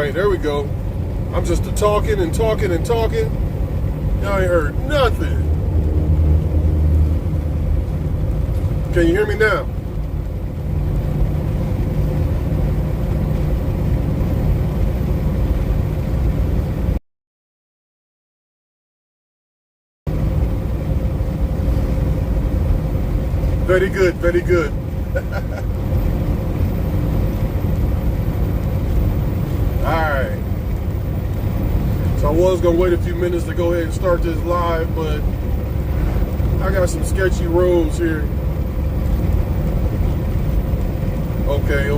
right, there we go. I'm just talking and talking and talking. Y'all ain't heard nothing. Can you hear me now? Very good, very good. Alright. So I was going to wait a few minutes to go ahead and start this live, but I got some sketchy roads here. Okay.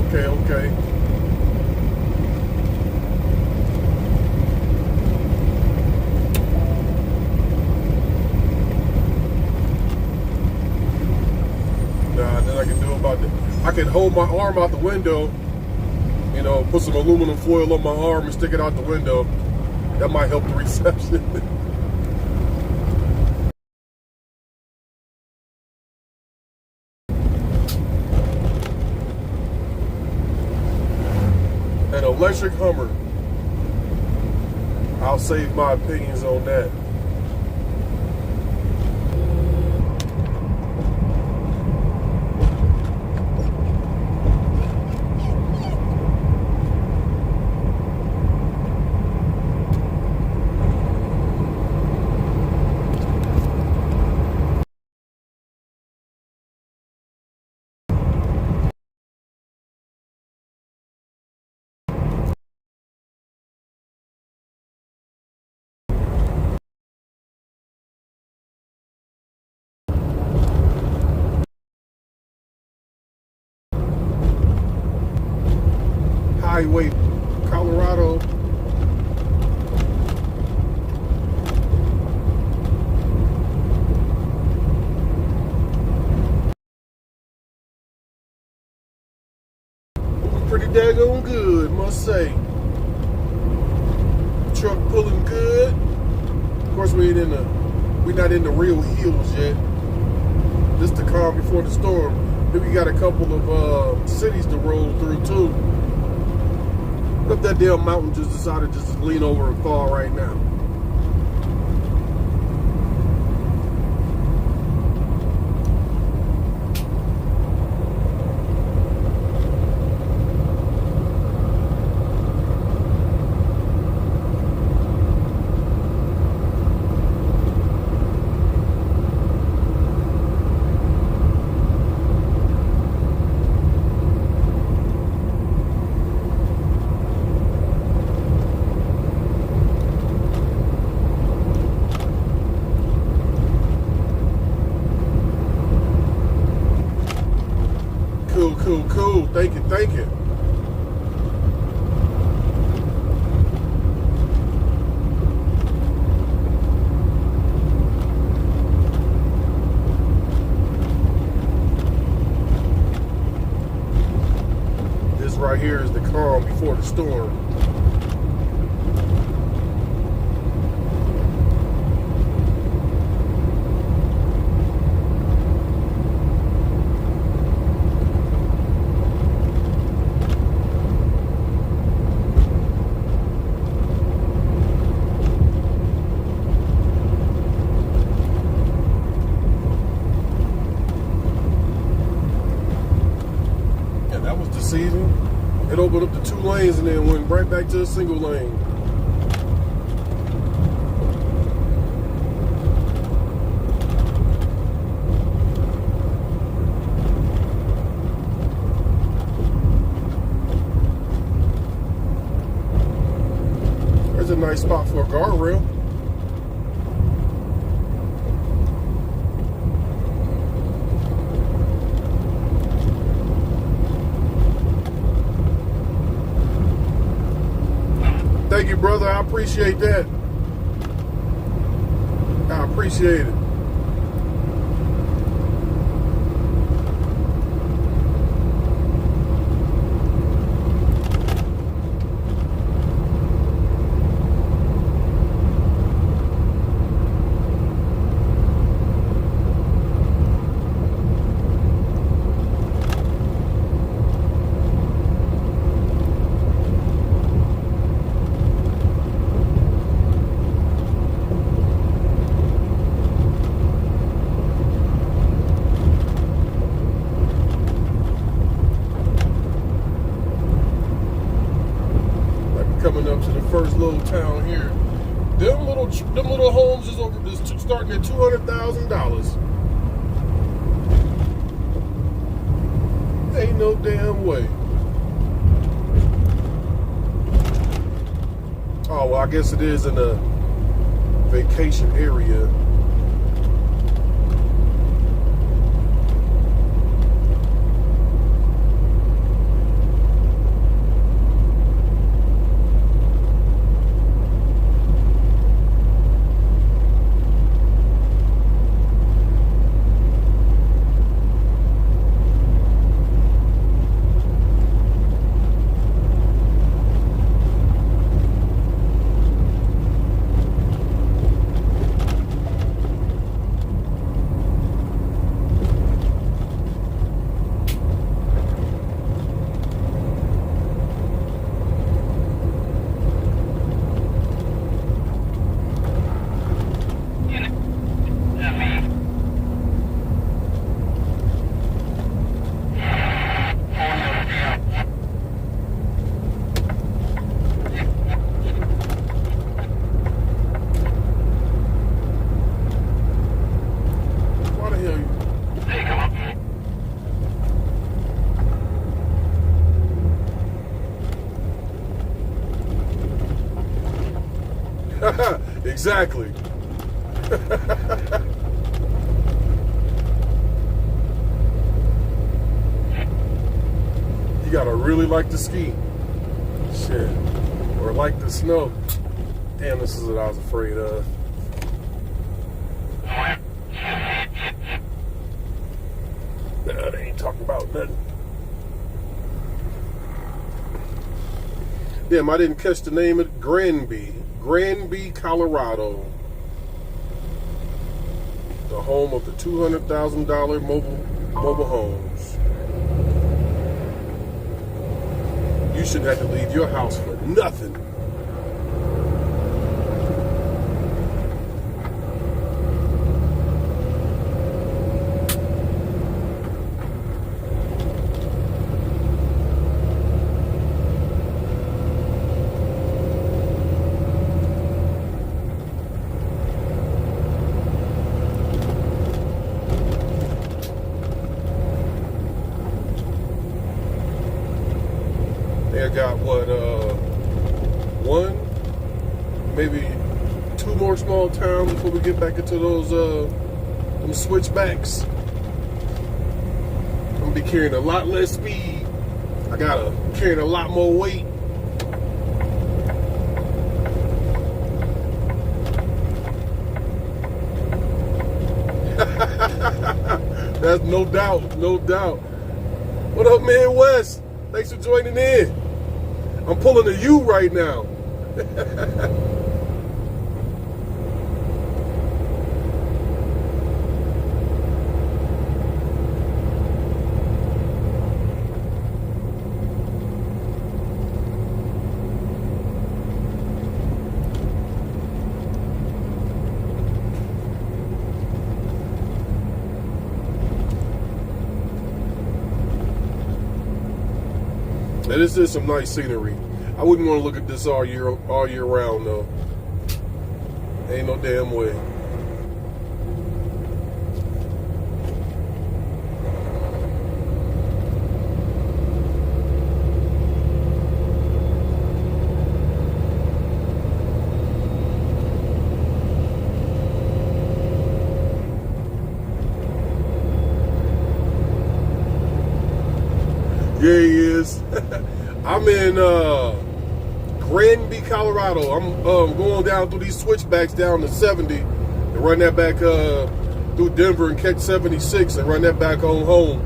Then I can do about that. I can hold my arm out the window, you know, put some aluminum foil on my arm and stick it out the window. That might help the reception. An electric Hummer. I'll save my opinions on that. Highway, Colorado. Pretty daggone good, must say. Truck pulling good. Of course, we're not in the real hills yet. This the calm before the storm. Then we got a couple of cities to roll through too. Up that damn mountain just decided just to lean over and fall right now. Cool. Thank you. This right here is the calm before the storm. Season. It opened up to 2 lanes and then went right back to a single lane. There's a nice spot for a guardrail. Thank you, brother. I appreciate that. I appreciate it. little homes is over this starting at $200,000. Ain't no damn way. Oh, well, I guess it is in a vacation area. Exactly. You gotta really like to ski. Shit. Or like the snow. Damn, this is what I was afraid of. Nah, they ain't talking about nothing. Damn, I didn't catch the name of Granby, Colorado. The home of the $200,000 mobile homes. You shouldn't have to leave your house for nothing. They got what, one, maybe two more small towns before we get back into those them switchbacks. I'm gonna be carrying a lot less speed. I gotta carrying a lot more weight. That's no doubt, no doubt. What up, man, Wes? Thanks for joining in. I'm pulling a U right now. And this is some nice scenery. I wouldn't want to look at this all year round though. Ain't no damn way. Yeah, he is. I'm in Granby, Colorado. I'm going down through these switchbacks down to 70 and run that back through Denver and catch 76 and run that back on home.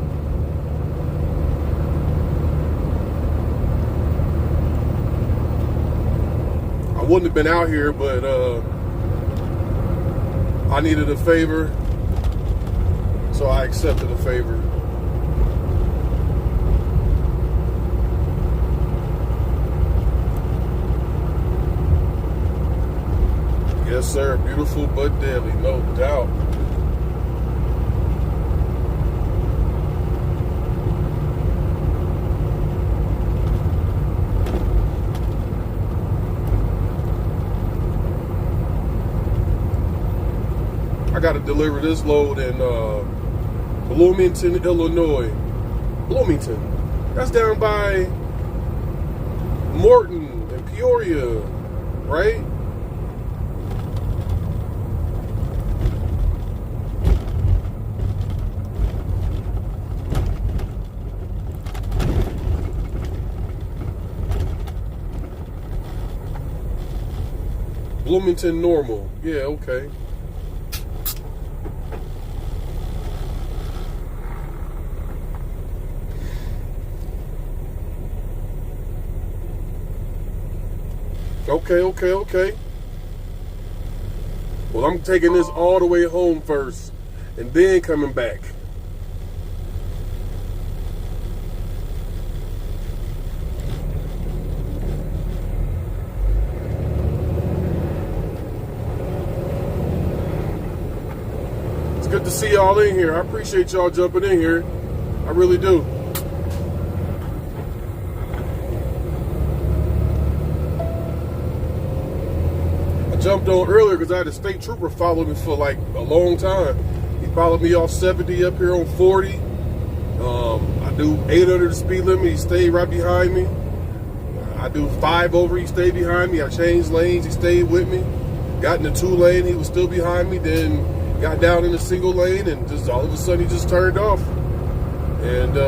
I wouldn't have been out here, but I needed a favor, so I accepted a favor. Yes, sir. Beautiful but deadly, no doubt. I got to deliver this load in Bloomington, Illinois. Bloomington. That's down by Morton and Peoria, right? Bloomington Normal. Yeah, okay. Okay. Well, I'm taking this all the way home first and then coming back. It's good to see y'all in here. I appreciate y'all jumping in here. I really do. Jumped on earlier because I had a state trooper follow me for like a long time. He followed me off 70 up here on 40. I do 800 the speed limit. He stayed right behind me. I do 5 over. He stayed behind me. I changed lanes. He stayed with me. Got in the 2 lane. He was still behind me. Then got down in the single lane and just all of a sudden he just turned off. And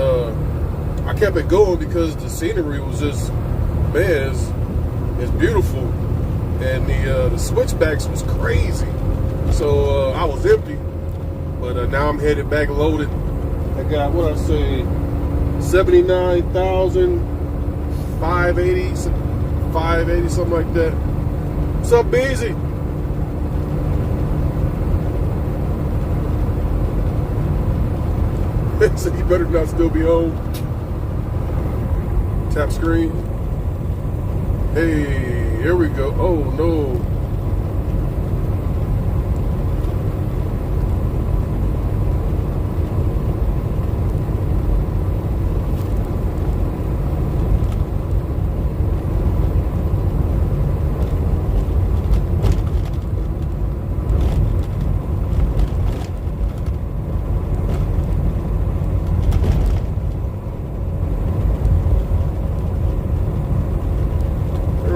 I kept it going because the scenery was just, man, it's beautiful. And the switchbacks was crazy. So I was empty. But now I'm headed back loaded. I got, what I say, 79,580, something like that. What's up, Beezy? So you better not still be home. Tap screen. Hey, here we go. Oh no.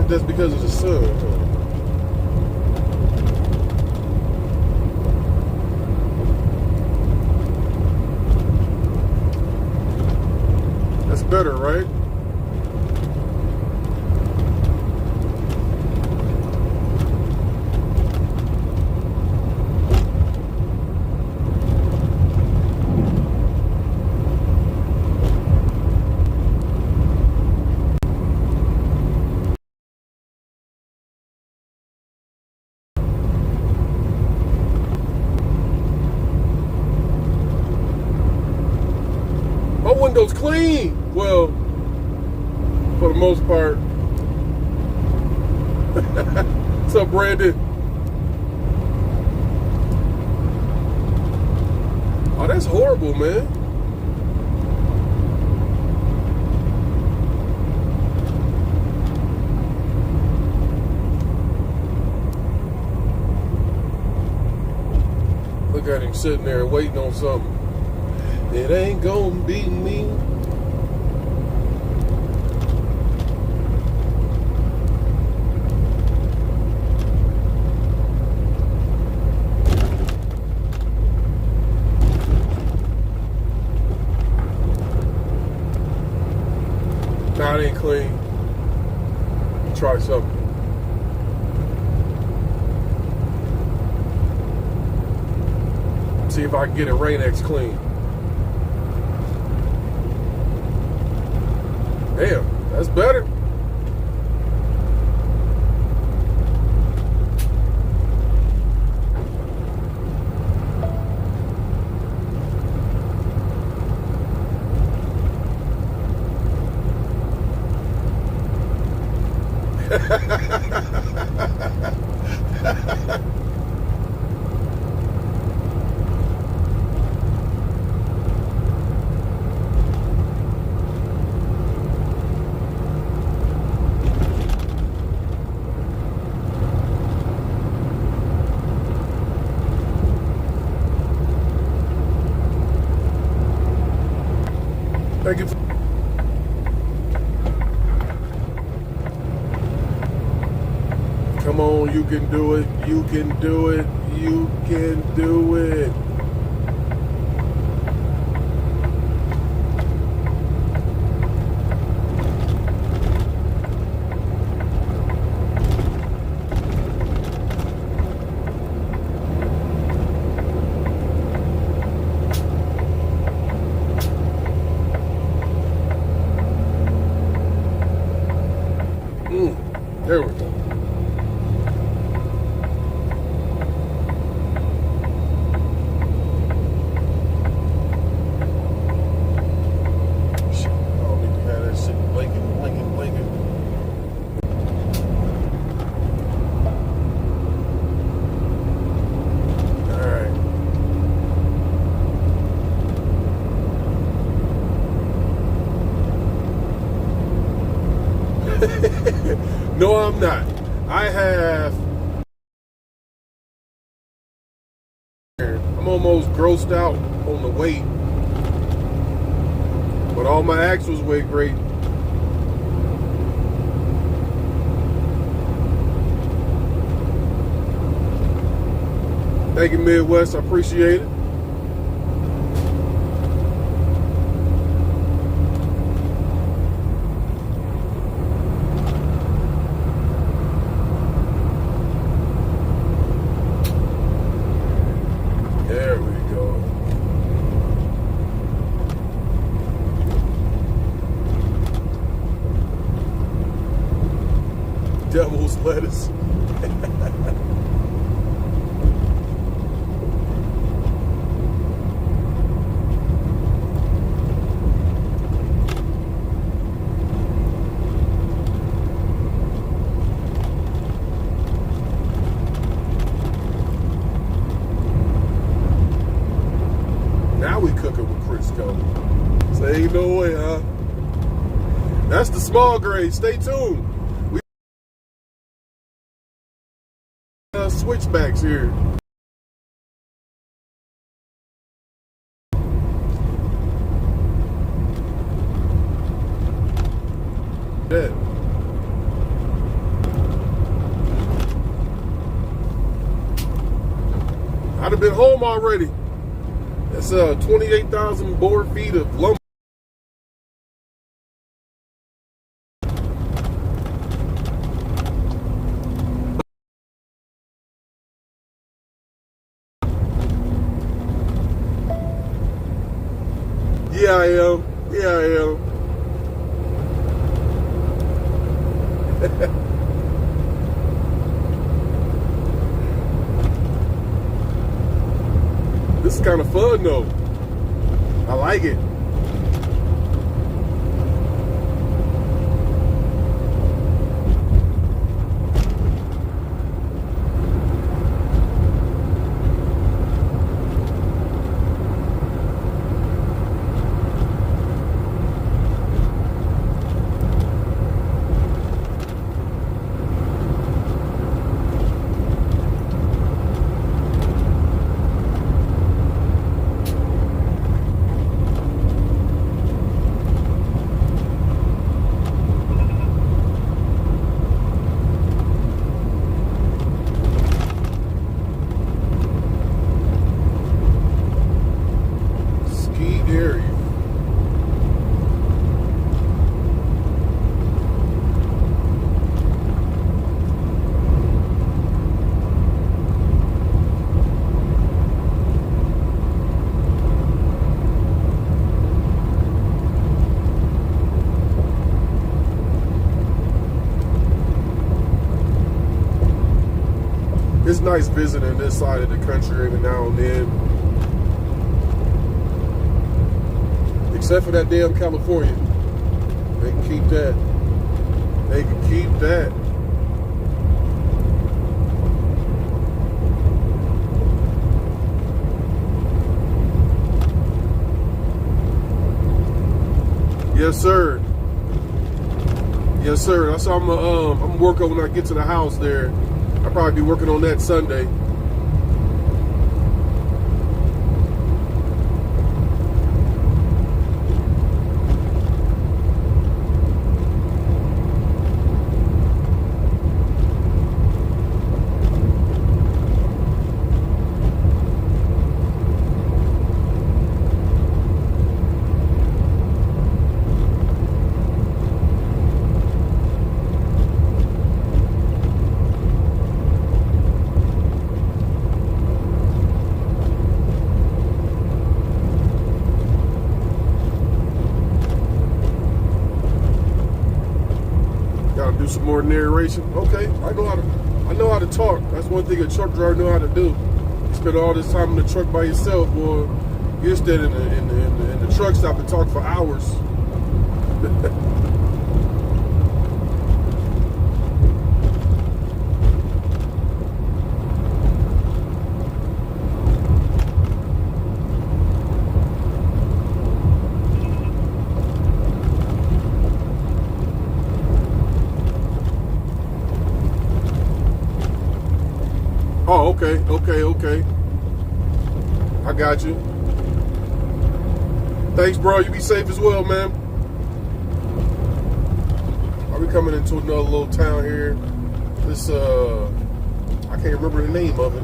That's because of the sun. That's better, right? My window's clean. Well, for the most part. What's up, Brandon? Oh, that's horrible, man. Look at him sitting there waiting on something. It ain't gonna be me. Nah, it ain't clean. Try something. See if I can get it Rain-X clean. Damn, that's better. get to... Come on, you can do it. You can do it. You can do it. There we go. Shit, I don't need to have that shit blinking. Alright. No, I'm not. I'm almost grossed out on the weight, but all my axles weigh great. Thank you, Midwest. I appreciate it. There we go. Devil's lettuce. Now we cooking with Crisco. Say ain't no way, huh? That's the small grade. Stay tuned. We switchbacks here. Yeah. I'd have been home already. That's 28,000 board feet of lumber. Yeah, I am. Yeah, I am. This is kind of fun, though. I like it. It's nice visiting this side of the country every now and then. Except for that damn California. They can keep that. They can keep that. Yes, sir. Yes, sir. That's what I'm working when I get to the house there. I'll probably be working on that Sunday. do some more narration. Okay, I know how to talk. That's one thing a truck driver know how to do. You spend all this time in the truck by yourself, or you're standing in the truck stop and talk for hours. Oh, okay. I got you. Thanks, bro. You be safe as well, man. Are we coming into another little town here? This, I can't remember the name of it.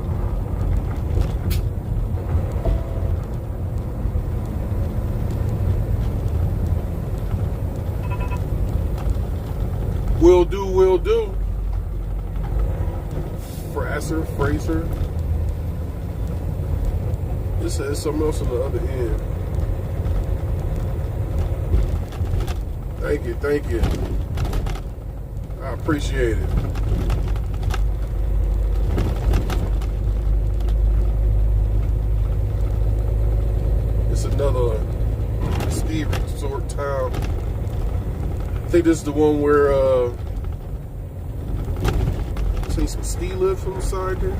Will do. Fraser. This says something else on the other end. Thank you. I appreciate it. It's another ski resort town. I think this is the one where see some ski lifts on the side there.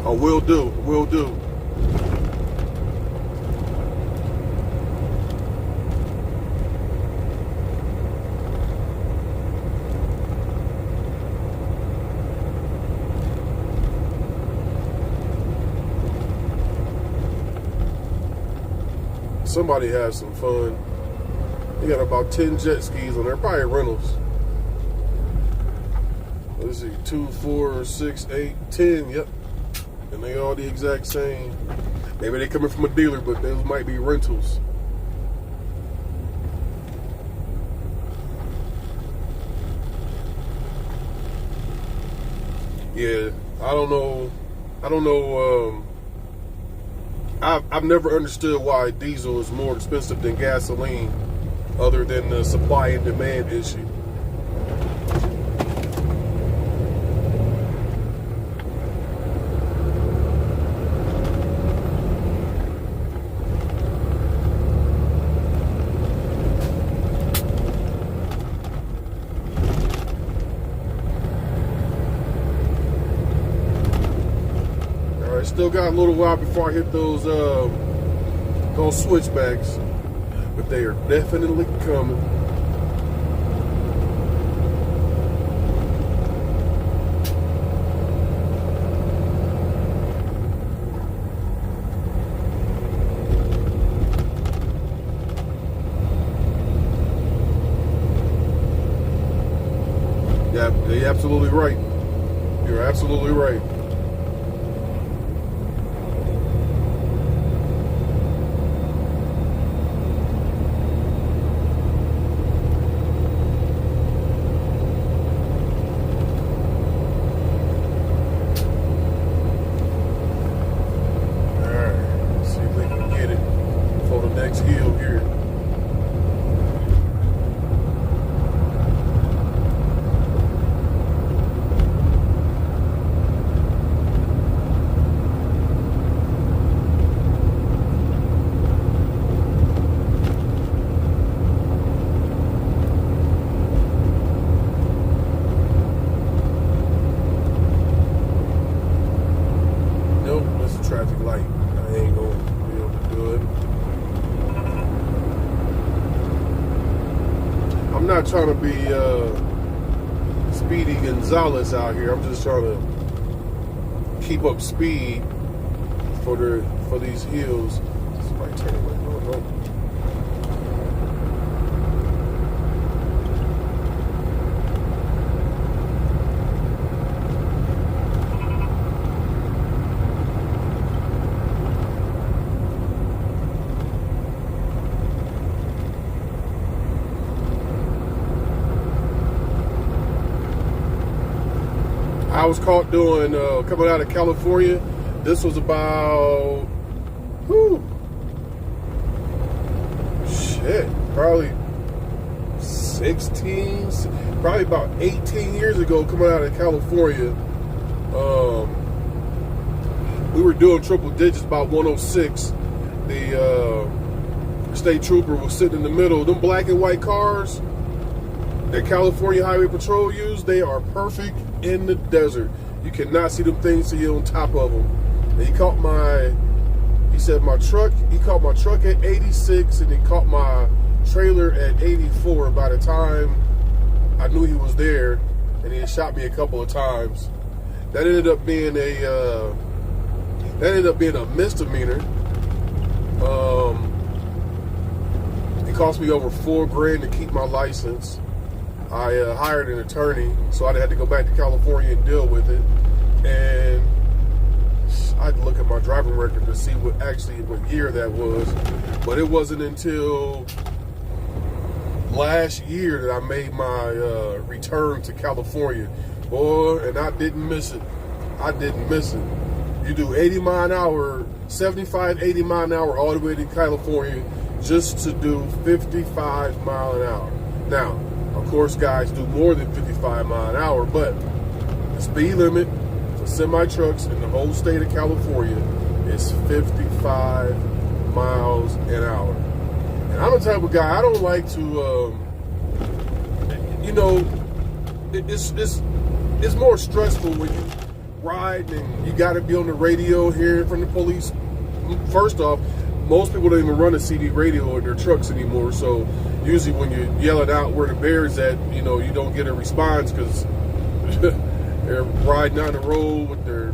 Oh, will do. Somebody has some fun. They got about 10 jet skis on there, probably rentals. Let's see, 2, 4, 6, 8, 10, yep. And they all the exact same. Maybe they coming from a dealer, but those might be rentals. Yeah, I don't know. I've never understood why diesel is more expensive than gasoline, other than the supply and demand issue. Still got a little while before I hit those switchbacks, but they are definitely coming. Yeah, you're absolutely right. You're absolutely right. Hill here. Nope, that's a traffic light. I ain't gonna be able to do it. I'm not trying to be Speedy Gonzalez out here. I'm just trying to keep up speed for these hills. Somebody turn away. No. was caught doing coming out of California. This was about probably 16, probably about 18 years ago, coming out of California. We were doing triple digits, about 106. The state trooper was sitting in the middle. Them black and white cars that California Highway Patrol use, they are perfect in the desert. You cannot see them things till you're on top of them. And he caught he said my truck, he caught my truck at 86 and he caught my trailer at 84 by the time I knew he was there, and he had shot me a couple of times. That ended up being a misdemeanor. It cost me over $4,000 to keep my license. I hired an attorney, so I had to go back to California and deal with it. And I had to look at my driving record to see what year that was. But it wasn't until last year that I made my return to California. Boy, and I didn't miss it. I didn't miss it. You do 80 mile an hour, 75, 80 mile an hour all the way to California just to do 55 mile an hour. Now, of course, guys do more than 55 mile an hour, but the speed limit for semi-trucks in the whole state of California is 55 miles an hour. And I'm the type of guy, I don't like to, it's more stressful when you ride and you got to be on the radio hearing from the police. First off, most people don't even run a CD radio in their trucks anymore, so usually when you're yelling out where the bear's at, you don't get a response because they're riding down the road with their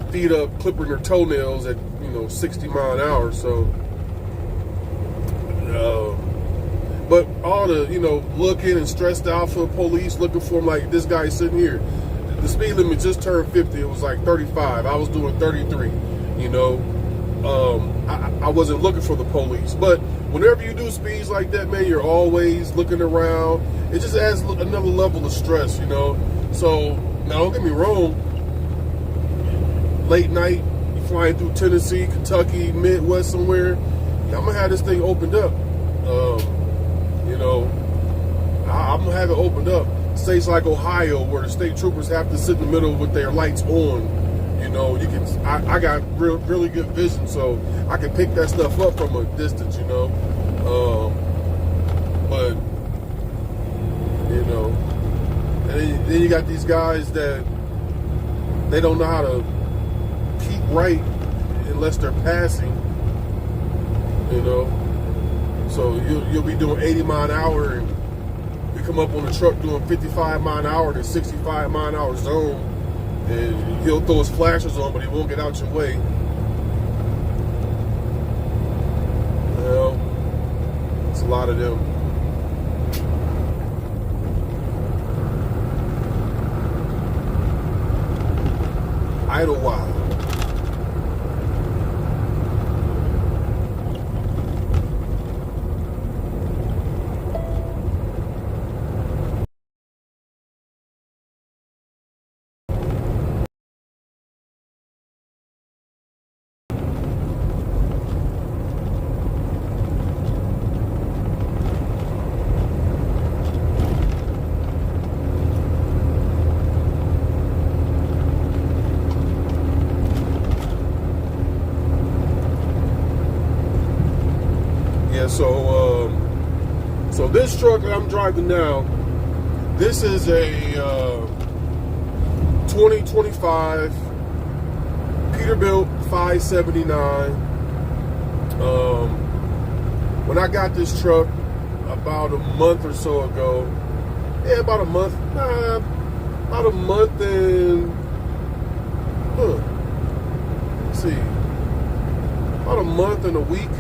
feet up, clipping their toenails at 60 mile an hour. So but all the looking and stressed out for the police, looking for them, like this guy sitting here, the speed limit just turned 50. It was like 35. I was doing 33. I wasn't looking for the police. But whenever you do speeds like that, man, you're always looking around. It just adds another level of stress, So, now don't get me wrong. Late night, you flying through Tennessee, Kentucky, Midwest somewhere, I'm going to have this thing opened up. I'm going to have it opened up. States like Ohio, where the state troopers have to sit in the middle with their lights on. I got really good vision, so I can pick that stuff up from a distance, but and then you got these guys that they don't know how to keep right unless they're passing, So you'll be doing 80 mile an hour and you come up on the truck doing 55 mile an hour in a 65 mile an hour zone. And he'll throw his flashers on, but he won't get out your way. It's a lot of them. Idlewild. So this truck that I'm driving now, this is a 2025 Peterbilt 579. When I got this truck about a month or so ago, about a month and let's see, about a month and a week.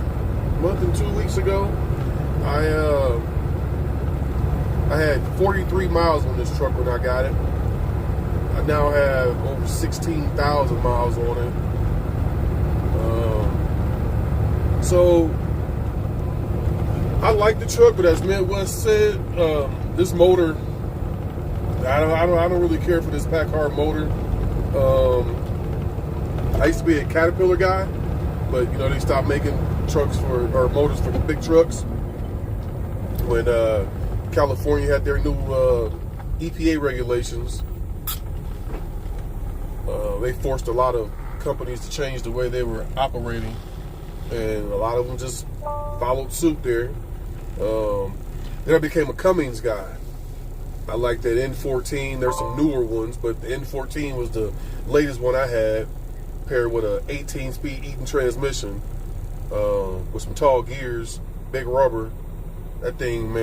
Month and 2 weeks ago, I had 43 miles on this truck when I got it. I now have over 16,000 miles on it. So I like the truck, but as Midwest said, this motor I don't really care for this Packard motor. I used to be a Caterpillar guy, but you know they stopped making trucks or motors for the big trucks when California had their new EPA regulations. They forced a lot of companies to change the way they were operating, and a lot of them just followed suit there. Then I became a Cummins guy. I like that N14. There's some newer ones, but the N14 was the latest one I had, paired with a 18-speed Eaton transmission with some tall gears, big rubber. That thing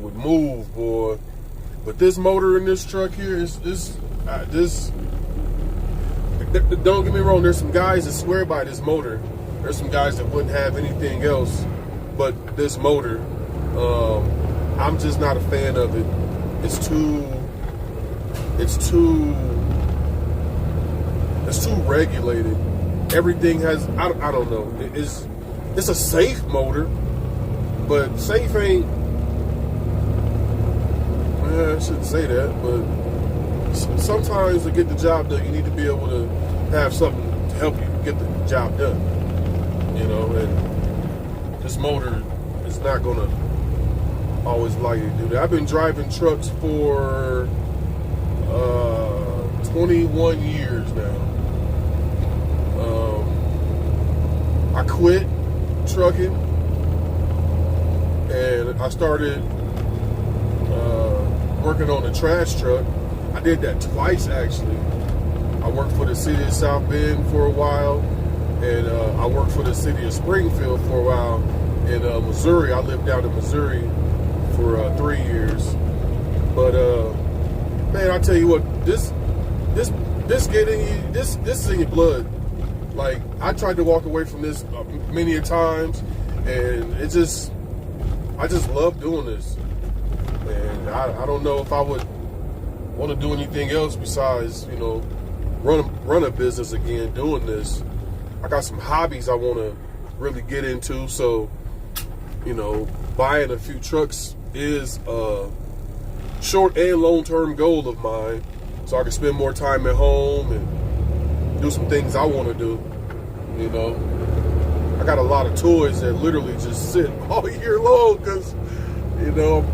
would move, boy. But this motor in this truck here is don't get me wrong, there's some guys that swear by this motor. There's some guys that wouldn't have anything else but this motor. I'm just not a fan of it. It's too regulated. Everything has, I don't know. It's a safe motor, but safe ain't, I shouldn't say that, but sometimes to get the job done, you need to be able to have something to help you get the job done. You know, and this motor is not going to always allow you to do that. I've been driving trucks for 21 years now. I quit trucking and I started working on a trash truck. I did that twice, actually. I worked for the city of South Bend for a while, and I worked for the city of Springfield for a while in Missouri. I lived down in Missouri for 3 years. But man, I tell you what, this get in you. This is in your blood. Like, I tried to walk away from this many a times, and I just love doing this. And I don't know if I would want to do anything else besides, you know, run a business again doing this. I got some hobbies I want to really get into, so, you know, buying a few trucks is a short and long-term goal of mine, so I can spend more time at home and do some things I want to do. You know, I got a lot of toys that literally just sit all year long because, you know,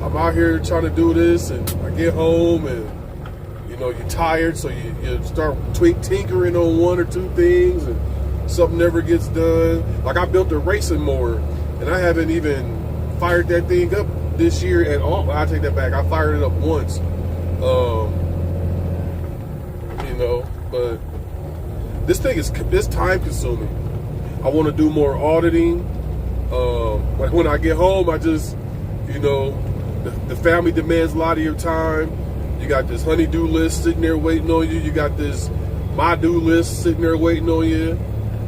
I'm out here trying to do this, and I get home and, you know, you're tired, so you start tinkering on one or two things, and something never gets done. Like, I built a racing mower, and I haven't even fired that thing up this year at all. I take that back. I fired it up once. You know, but this thing is time consuming. I want to do more auditing. But when I get home, I just, you know, the family demands a lot of your time. You got this honey-do list sitting there waiting on you. You got this my-do list sitting there waiting on you.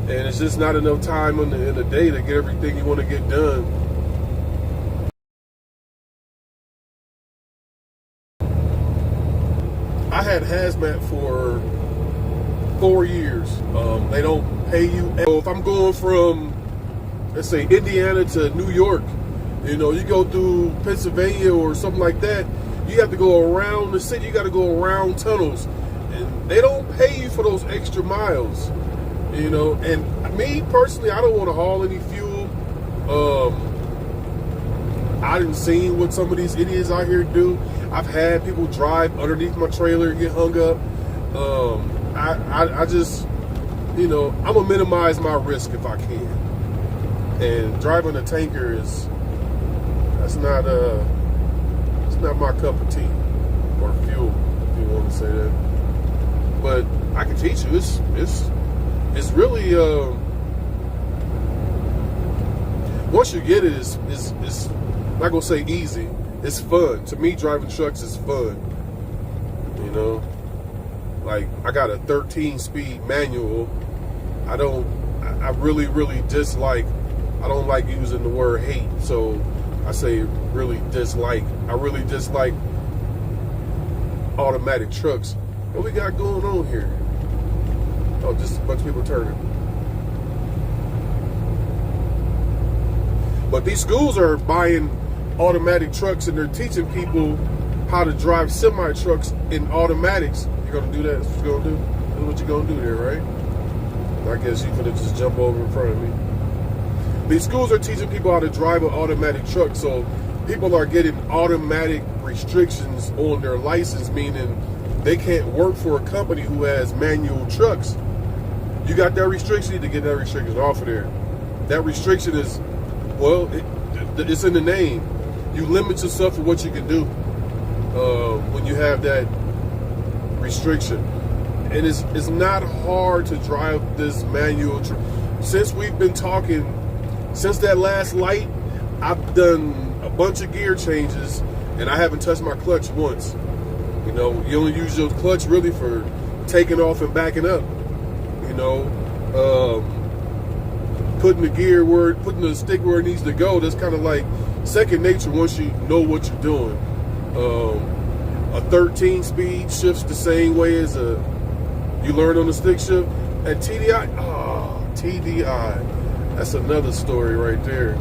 And it's just not enough time in the day to get everything you want to get done. I had hazmat for 4 years. They don't pay you. If I'm going from, let's say, Indiana to New York, you know, you go through Pennsylvania or something like that, you have to go around the city. You got to go around tunnels, and they don't pay you for those extra miles. You know, and me personally, I don't want to haul any fuel. I didn't see what some of these idiots out here do. I've had people drive underneath my trailer and get hung up. I just, you know, I'm gonna minimize my risk if I can. And driving a tanker it's not my cup of tea, or fuel, if you want to say that. But I can teach you. It's really once you get it, it's not gonna say easy. It's fun. To me, driving trucks is fun. You know, like, I got a 13-speed manual. I really dislike. I don't like using the word hate, so I say really dislike. I really dislike automatic trucks. What we got going on here? Oh, just a bunch of people turning. But these schools are buying automatic trucks, and they're teaching people how to drive semi trucks in automatics. You're gonna do that. That's what you're gonna do. That's what you're gonna do there, right? I guess you're gonna just jump over in front of me. These schools are teaching people how to drive an automatic truck, so people are getting automatic restrictions on their license, meaning they can't work for a company who has manual trucks. You got that restriction, you need to get that restriction off of there. That restriction is, well, it's in the name. You limit yourself for what you can do when you have that restriction. And it's not hard to drive this manual truck. Since we've been talking, since that last light, I've done a bunch of gear changes, and I haven't touched my clutch once. You know, you only use your clutch really for taking off and backing up. You know, putting the stick where it needs to go. That's kind of like second nature once you know what you're doing. A 13 speed shifts the same way as you learn on the stick shift. At TDI, TDI, that's another story right there.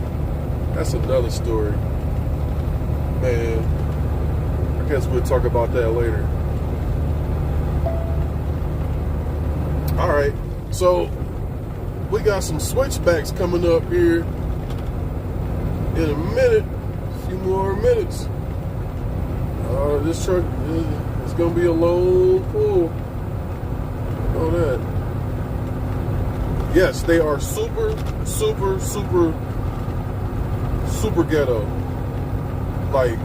That's another story, man. I guess we'll talk about that later. All right, so we got some switchbacks coming up here in a minute, a few more minutes. This truck is gonna be a long pull. Know that. Yes, they are super, super, super, super ghetto. Like,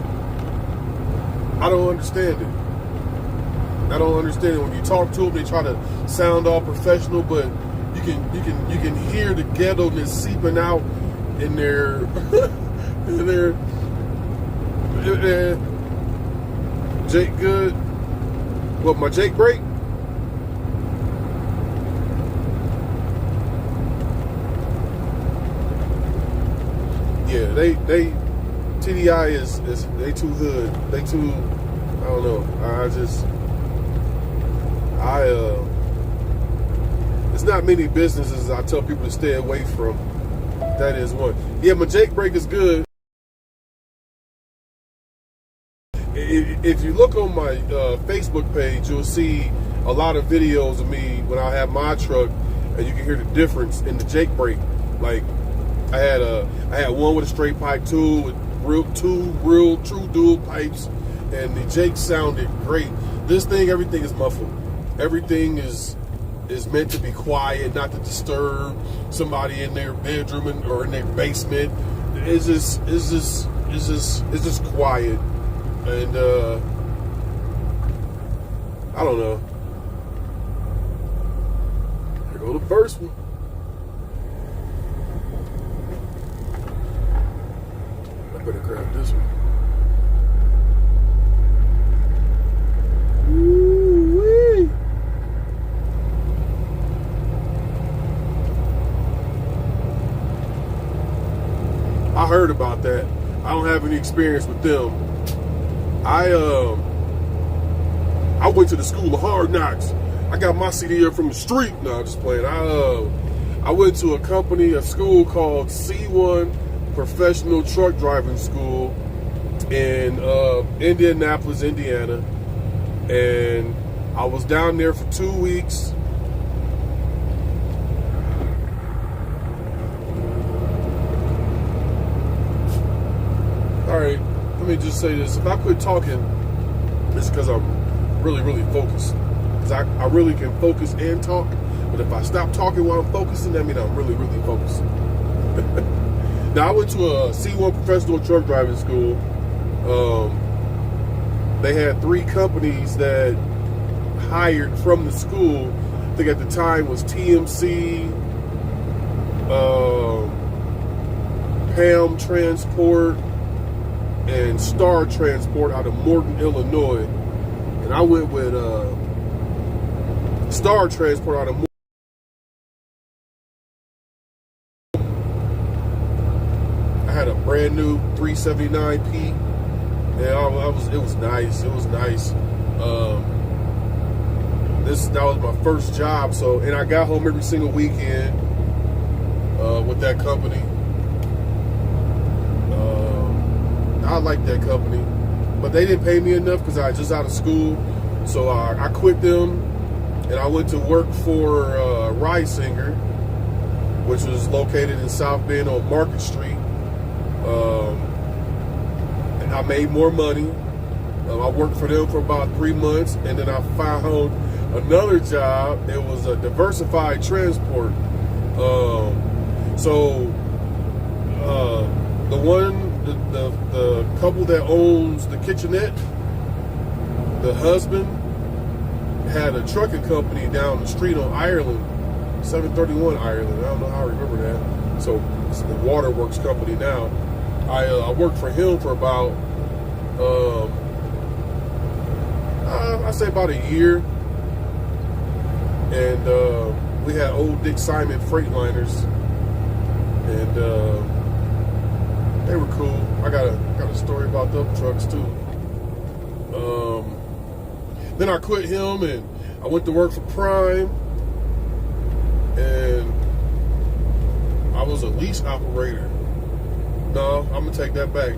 I don't understand it. I don't understand it. When you talk to them, they try to sound all professional, but you can hear the ghetto-ness seeping out in their Jake Good. What, my Jake brake? Yeah, they TDI is they too hood. They too, I don't know. It's not many businesses I tell people to stay away from. That is one. Yeah, my Jake brake is good. If you look on my Facebook page, you'll see a lot of videos of me when I have my truck, and you can hear the difference in the Jake brake. Like, I had one with a straight pipe, two with two real true dual pipes, and the Jake sounded great. This thing, everything is muffled. Everything is meant to be quiet, not to disturb somebody in their bedroom or in their basement. It's just quiet, and I don't know. Here go the first one. I better grab this one. Woo-wee. I heard about that. I don't have any experience with them. I went to the school of hard knocks. I got my CDL from the street. No, I'm just playing. I went to a school called C1 Professional Truck Driving School in Indianapolis, Indiana, and I was down there for 2 weeks. All right, let me just say this. If I quit talking, it's because I'm really, really focused. Because I really can focus and talk, but if I stop talking while I'm focusing, that means I'm really, really focused. Now, I went to a C1 Professional Truck Driving School. They had 3 companies that hired from the school. I think at the time was TMC, Pam Transport, and Star Transport out of Morton, Illinois. And I went with Star Transport out of Morton. I had a brand new 379P. And it was nice. It was nice. That was my first job. So, and I got home every single weekend with that company. I like that company. but they didn't pay me enough because I was just out of school. So I quit them, and I went to work for Singer, which was located in South Bend on Market Street. And I made more money. I worked for them for about 3 months, and then I found another job. It was a diversified transport. The couple that owns the kitchenette, the husband had a trucking company down the street on Ireland, 731 Ireland. I don't know how I remember that. So it's the Waterworks company now. I worked for him for about, I say about a year. And we had old Dick Simon Freightliners, and they were cool. I got a story about them trucks too. Then I quit him and I went to work for Prime, and I was a lease operator. No, I'm gonna take that back.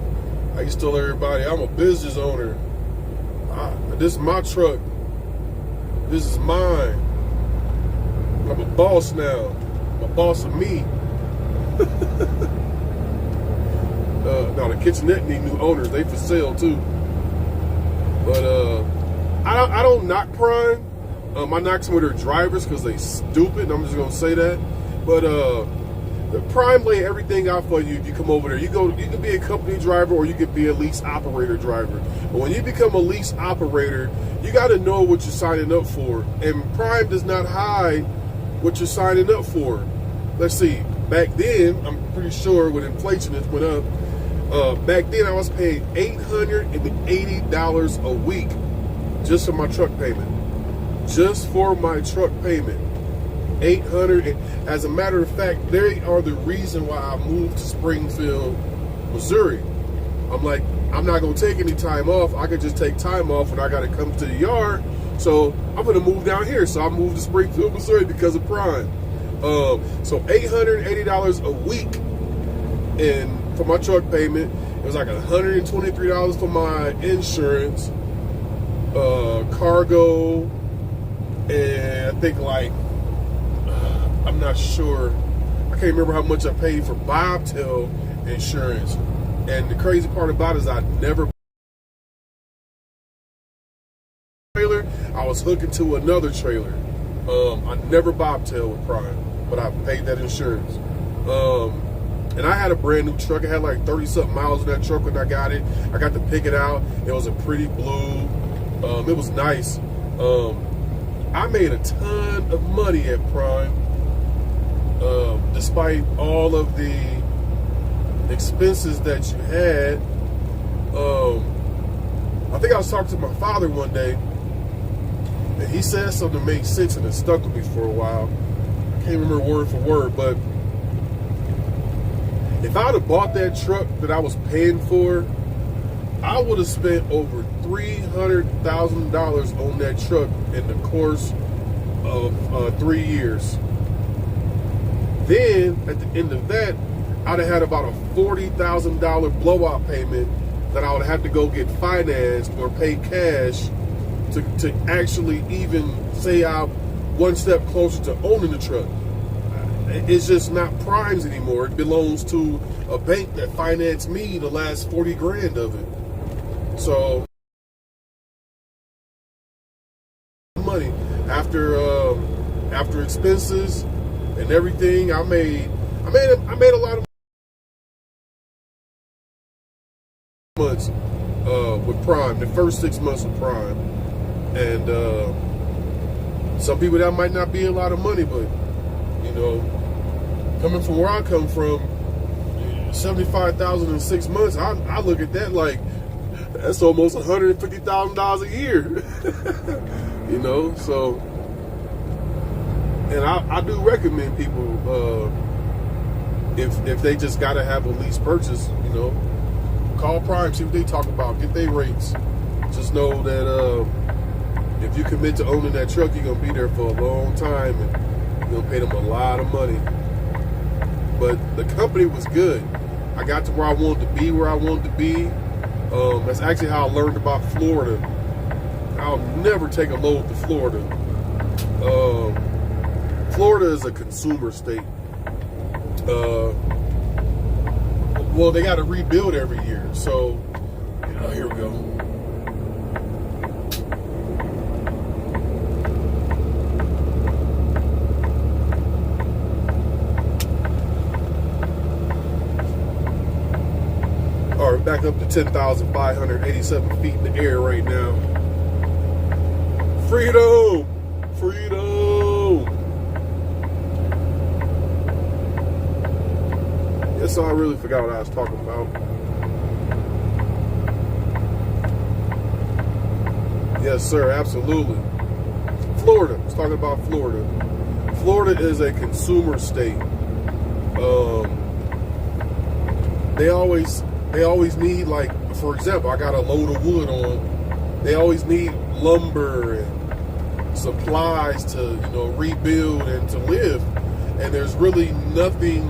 I used to tell everybody I'm a business owner. This is my truck. This is mine. I'm a boss now. I'm a boss of me. Now the kitchenette need new owners. They for sale too. But I don't knock Prime. I knock some of their drivers because they stupid. I'm just gonna say that. But the Prime lay everything out for you if you come over there. You can be a company driver or you can be a lease operator driver. But when you become a lease operator, you got to know what you're signing up for. And Prime does not hide what you're signing up for. Let's see. Back then, I'm pretty sure with inflation it went up. Back then, I was paying $880 a week just for my truck payment. Just for my truck payment. 800. As a matter of fact, they are the reason why I moved to Springfield, Missouri. I'm like, I'm not going to take any time off. I could just take time off when I got to come to the yard. So I'm going to move down here. So I moved to Springfield, Missouri because of Prime. So $880 a week for my truck payment. It was like $123 for my insurance, cargo, and I think I'm not sure. I can't remember how much I paid for bobtail insurance. And the crazy part about it is I never trailer. I was hooking to another trailer. I never bobtail with Prime, but I paid that insurance. And I had a brand new truck. I had like 30-something miles in that truck when I got it. I got to pick it out. It was a pretty blue. It was nice. I made a ton of money at Prime, despite all of the expenses that you had. I think I was talking to my father one day, and he said something that made sense, and it stuck with me for a while. I can't remember word for word, but if I would have bought that truck that I was paying for, I would have spent over $300,000 on that truck in the course of 3 years. Then, at the end of that, I'd have had about a $40,000 blowout payment that I would have to go get financed or pay cash to actually even say I'm one step closer to owning the truck. It's just not Prime's anymore. It belongs to a bank that financed me the last 40 grand of it. So, money after expenses and everything, I made a lot of months with Prime. The first 6 months of Prime, and some people that might not be a lot of money, but you know, coming from where I come from, $75,000 in 6 months, I look at that like that's almost $150,000 a year. You know, so, and I do recommend people, if they just gotta have a lease purchase, you know, call Prime, see what they talk about, get their rates. Just know that if you commit to owning that truck, you're gonna be there for a long time, and you're gonna pay them a lot of money. But the company was good. I got to where I wanted to be, That's actually how I learned about Florida. I'll never take a load to Florida. Florida is a consumer state. Well, they got to rebuild every year. So, here we go. All right, back up to 10,587 feet in the air right now. Freedom! Freedom! Yes, so I really forgot what I was talking about. Yes, sir, absolutely. Florida. I was talking about Florida. Florida is a consumer state. They always need, like, for example, I got a load of wood on. They always need lumber and supplies to, rebuild and to live. And there's really nothing,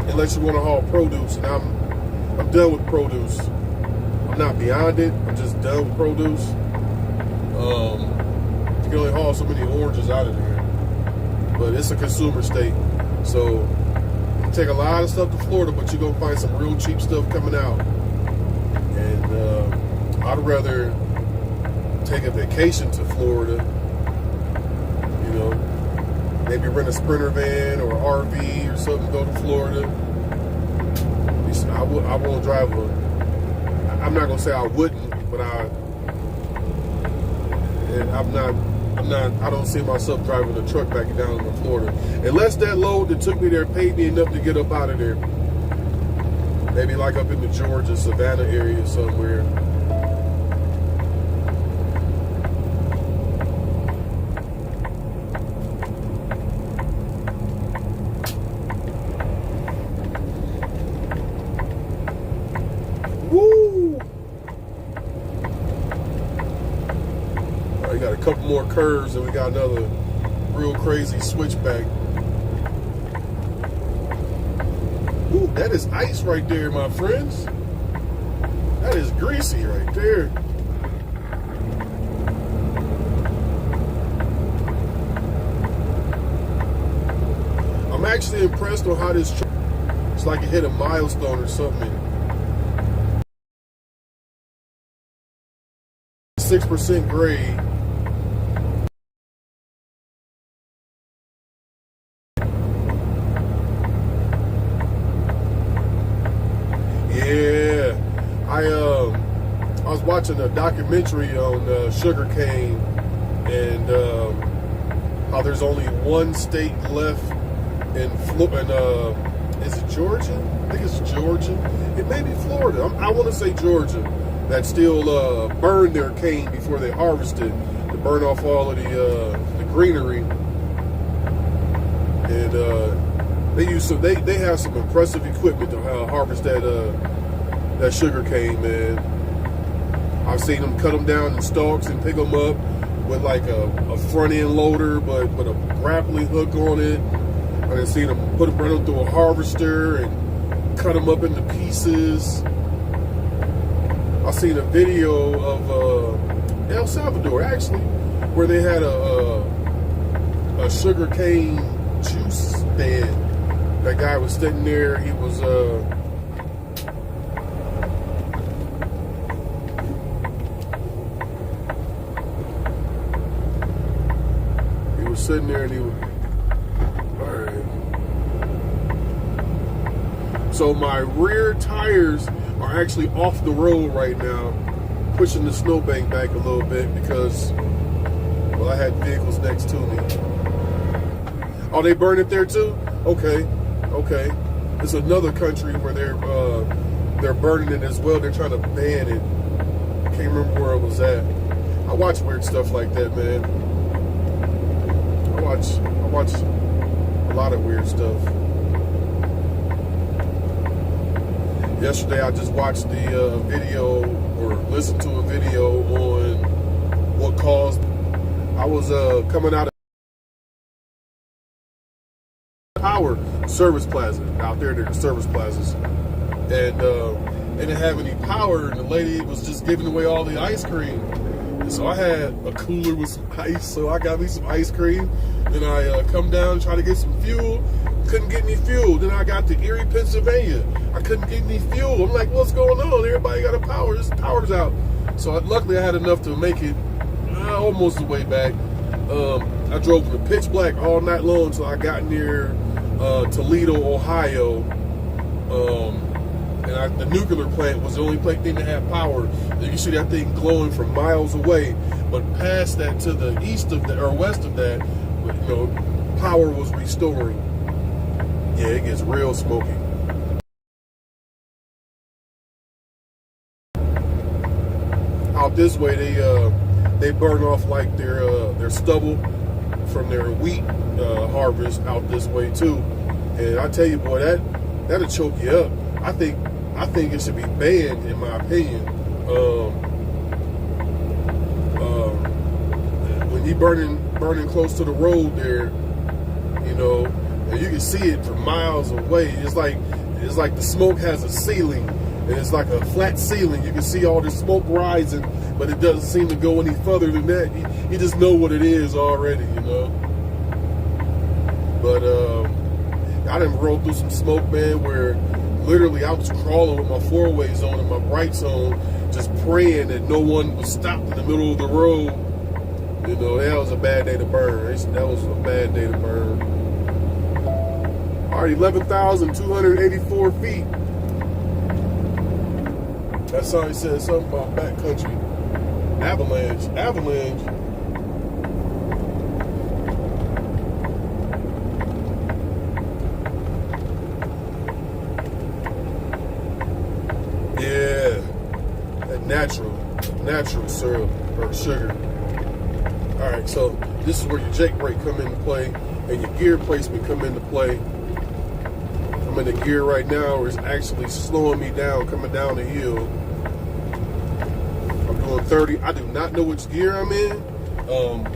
unless you want to haul produce. And I'm done with produce. I'm not beyond it. I'm just done with produce. You can only haul so many oranges out of there. But it's a consumer state. So you take a lot of stuff to Florida, but you're going to find some real cheap stuff coming out. And I'd rather take a vacation to Florida, maybe rent a Sprinter van or an RV or something, go to Florida. I won't drive I'm not gonna say I wouldn't, but I don't see myself driving a truck back down to Florida. Unless that load that took me there paid me enough to get up out of there. Maybe like up in the Georgia, Savannah area somewhere. Got a couple more curves and we got another real crazy switchback. Ooh, that is ice right there, my friends. That is greasy right there. I'm actually impressed on how this truck, it's like it hit a milestone or something. 6% grade. Yeah, I was watching a documentary on sugarcane and how there's only one state left in is it Georgia? I think it's Georgia. It may be Florida. I want to say Georgia, that still burn their cane before they harvest it to burn off all of the greenery. And they have some impressive equipment to harvest that sugar cane, man. I've seen them cut them down in stalks and pick them up with like a front end loader, but a grappling hook on it. I've seen them run them through a harvester and cut them up into pieces. I seen a video of El Salvador actually, where they had a sugar cane juice stand. That guy was sitting there. He was sitting there and he was all right. So my rear tires are actually off the road right now, pushing the snowbank back a little bit because, well, I had vehicles next to me. Oh, they burn it there too? Okay. It's another country where they're burning it as well. They're trying to ban it. Can't remember where it was at. I watch weird stuff like that, man. I watch a lot of weird stuff. Yesterday, I just watched the video, or listened to a video on what caused. I was coming out of power service plaza out there. There are service plazas, and they didn't have any power, and the lady was just giving away all the ice cream. And so I had a cooler with some ice, so I got me some ice cream. Then I come down, try to get some fuel. Couldn't get any fuel. Then I got to Erie, Pennsylvania. I couldn't get any fuel. I'm like, what's going on? Everybody got a power. This power's out. So luckily I had enough to make it almost the way back. I drove in the pitch black all night long until I got near Toledo, Ohio. And the nuclear plant was the only thing that had power. You can see that thing glowing from miles away. But past that, to the east of that or west of that, you know, power was restoring. Yeah, it gets real smoky. Out this way, they burn off like their stubble from their wheat harvest out this way too. And I tell you, boy, that'll choke you up. I think it should be banned, in my opinion. When you burning close to the road there, you know, and you can see it from miles away. It's like the smoke has a ceiling, and it's like a flat ceiling. You can see all the smoke rising, but it doesn't seem to go any further than that. You just know what it is already, you know. But I done rolled through some smoke, man, where literally I was crawling with my four-ways on and my brights on, just praying that no one was stopped in the middle of the road. You know, that was a bad day to burn. That was a bad day to burn. All right, 11,284 feet. That sign said something about backcountry. Avalanche. Yeah, that natural syrup or sugar. All right, so this is where your Jake brake come into play and your gear placement come into play. I'm in the gear right now where it's actually slowing me down coming down the hill. I'm doing 30. I do not know which gear I'm in.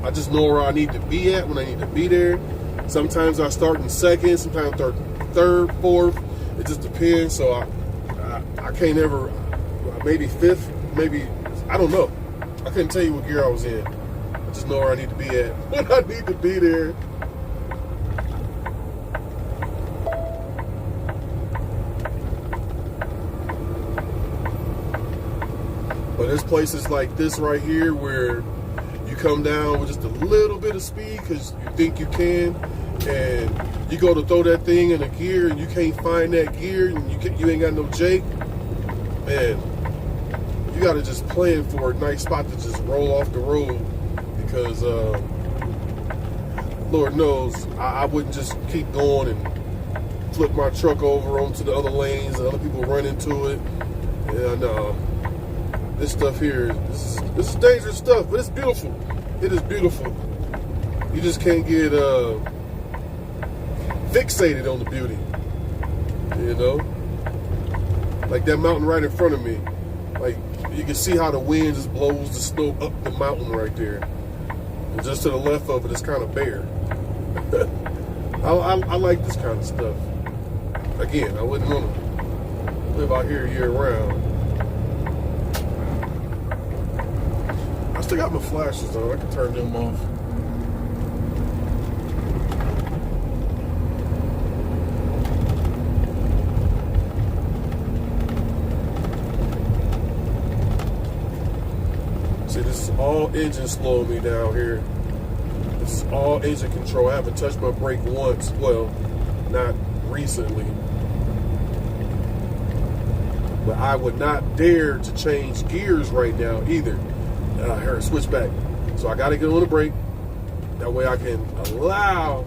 I just know where I need to be at when I need to be there. Sometimes I start in second, sometimes third, fourth. It just depends. So I can't ever, maybe fifth, maybe, I don't know. I couldn't tell you what gear I was in. I just know where I need to be at when I need to be there. But there's places like this right here where you come down with just a little bit of speed because you think you can, and you go to throw that thing in a gear and you can't find that gear and you ain't got no Jake. Man, you got to just plan for a nice spot to just roll off the road because Lord knows I wouldn't just keep going and flip my truck over onto the other lanes and other people run into it. Yeah, no. This stuff here, this is dangerous stuff, but it's beautiful. It is beautiful. You just can't get fixated on the beauty, you know? Like that mountain right in front of me. Like, you can see how the wind just blows the snow up the mountain right there. And just to the left of it, it's kind of bare. I like this kind of stuff. Again, I wouldn't want to live out here year round. I still got my flashes on. I can turn them off. See, this is all engine slowing me down here. This is all engine control. I haven't touched my brake once. Well, not recently. But I would not dare to change gears right now either. I heard switch back. So I got to get on the brake. That way I can allow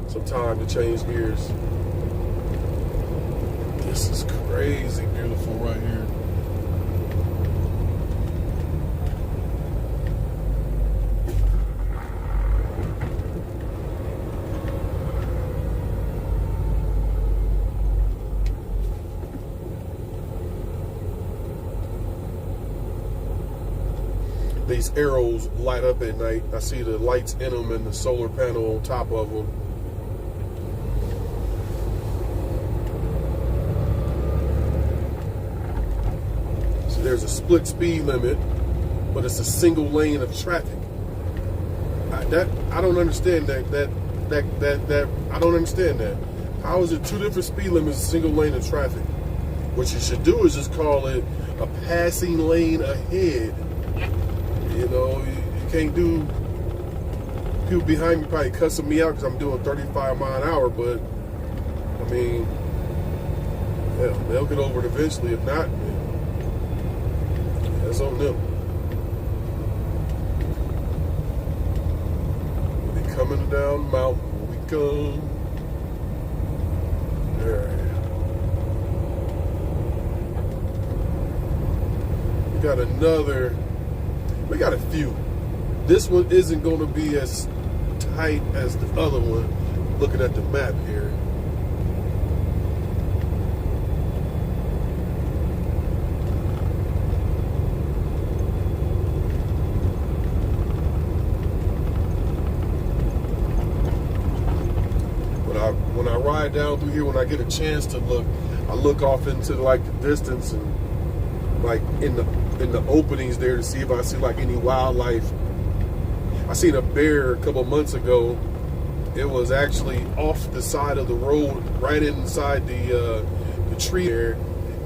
some time to change gears. This is crazy beautiful right here. These arrows light up at night. I see the lights in them and the solar panel on top of them. there's a split speed limit, but it's a single lane of traffic. I don't understand that. I don't understand that. How is it two different speed limits, a single lane of traffic? What you should do is just call it a passing lane ahead. You know, you can't do. People behind me probably cussing me out because I'm doing 35 mile an hour, but I mean, hell, they'll get over it eventually. If not, that's on them. We'll be coming down the mountain. Here we come. There. We got a few. This one isn't going to be as tight as the other one, looking at the map here. When I ride down through here, when I get a chance to look, I look off into like the distance and like in the openings there to see if I see like any wildlife. I seen a bear a couple months ago. It was actually off the side of the road, right inside the tree there.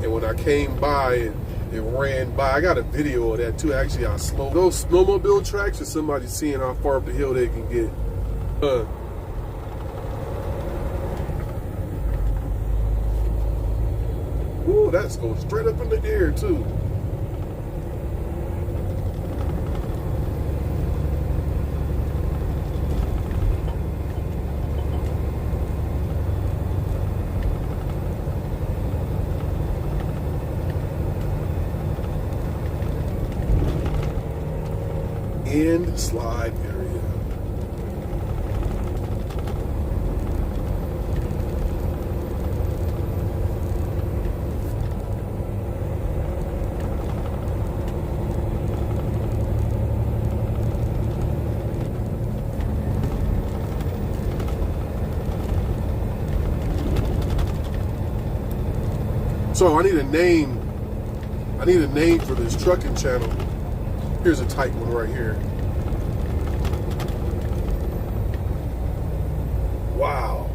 And when I came by, it ran by. I got a video of that too. Actually, I slowed those snowmobile tracks, or somebody seeing how far up the hill they can get. Ooh, that's going straight up in the air too. End slide area. So I need a name. I need a name for this trucking channel. Here's a tight one right here. Wow.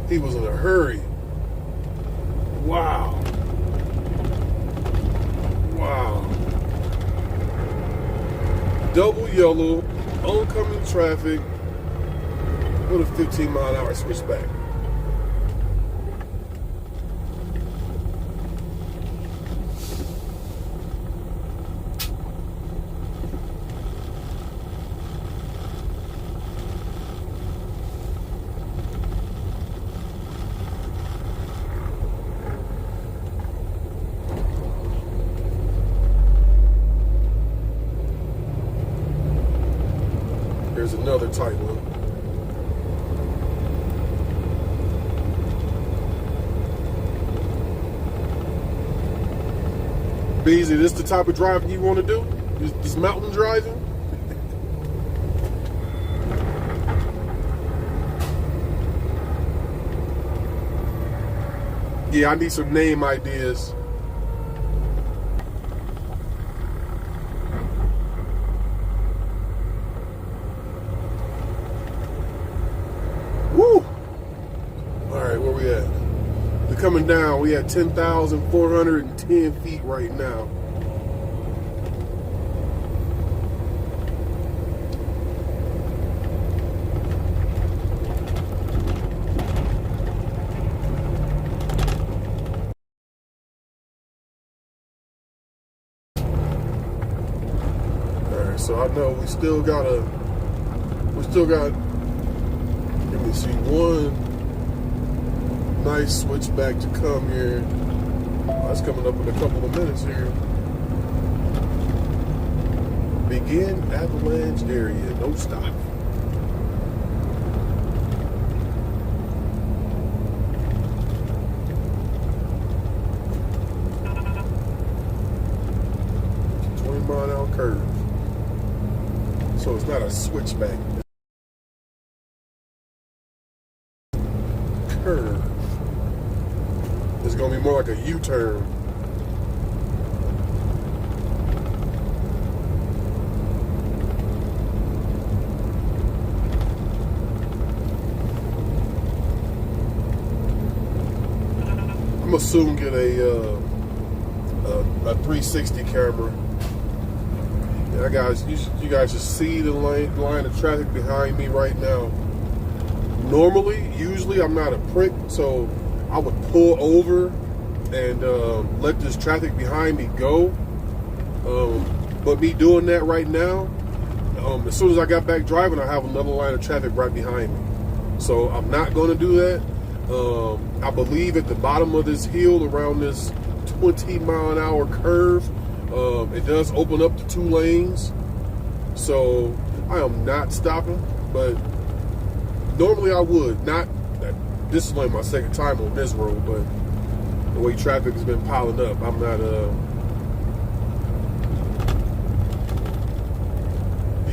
He was in a hurry. Wow. Wow. Double yellow, oncoming traffic. With a 15 mile an hour switchback. Here's another tight one. Beasley, this the type of driving you want to do? This mountain driving? Yeah, I need some name ideas. Woo! Alright, where we at? We're coming down. We at 10,410 feet right now. Alright, so I know we still got, let me see, one nice switchback to come here. That's coming up in a couple of minutes here. Begin avalanche area, no stop. Mile an hour curve. So it's not a switchback. Curve. It's gonna be more like a U-turn. gonna soon get a 360 camera. Yeah, guys, you guys just see the line of traffic behind me right now. Usually I'm not a prick, so I would pull over and let this traffic behind me go. But me doing that right now, as soon as I got back driving, I have another line of traffic right behind me. So I'm not going to do that. I believe at the bottom of this hill around this 20-mile-an-hour curve, it does open up to 2 lanes. So I am not stopping, but normally I would. Not. This is only my second time on this road, but the way traffic has been piling up, I'm not.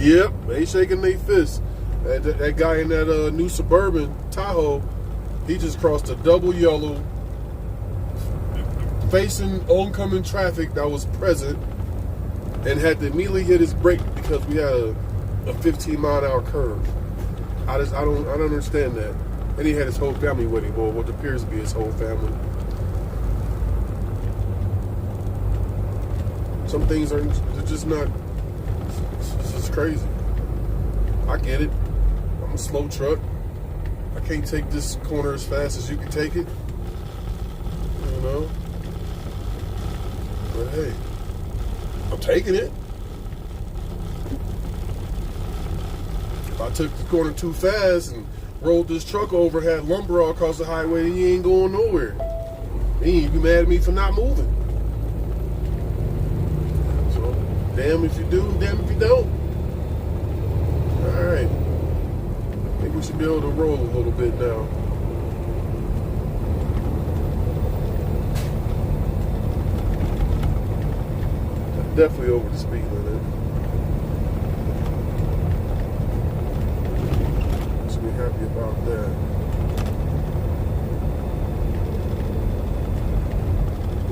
Yep, they shaking their fists. That guy in that new Suburban Tahoe, he just crossed a double yellow, facing oncoming traffic that was present, and had to immediately hit his brake because we had a 15-mile-an-hour curve. I don't understand that. And he had his whole family with him, or what appears to be his whole family. Some things they're just not. It's just crazy. I get it. I'm a slow truck. I can't take this corner as fast as you can take it. You know? But hey, I'm taking it. If I took the corner too fast and rolled this truck over, had lumber all across the highway, then you ain't going nowhere. Then you'd be mad at me for not moving. So, damn if you do, damn if you don't. Alright. I think we should be able to roll a little bit now. Definitely over the speed limit. Should be happy about that.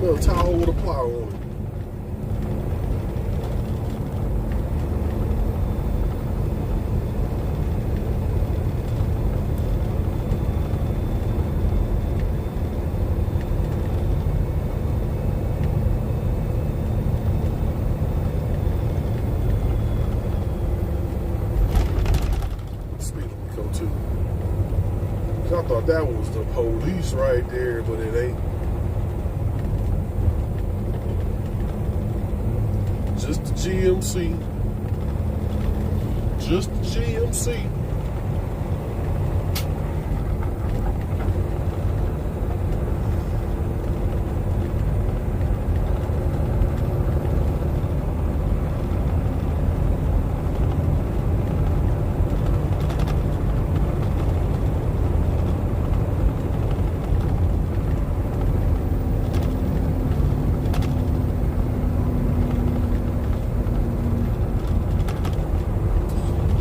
Little Tahoe with a plow on it. I thought that was the police right there, but it ain't. Just the GMC. Just the GMC.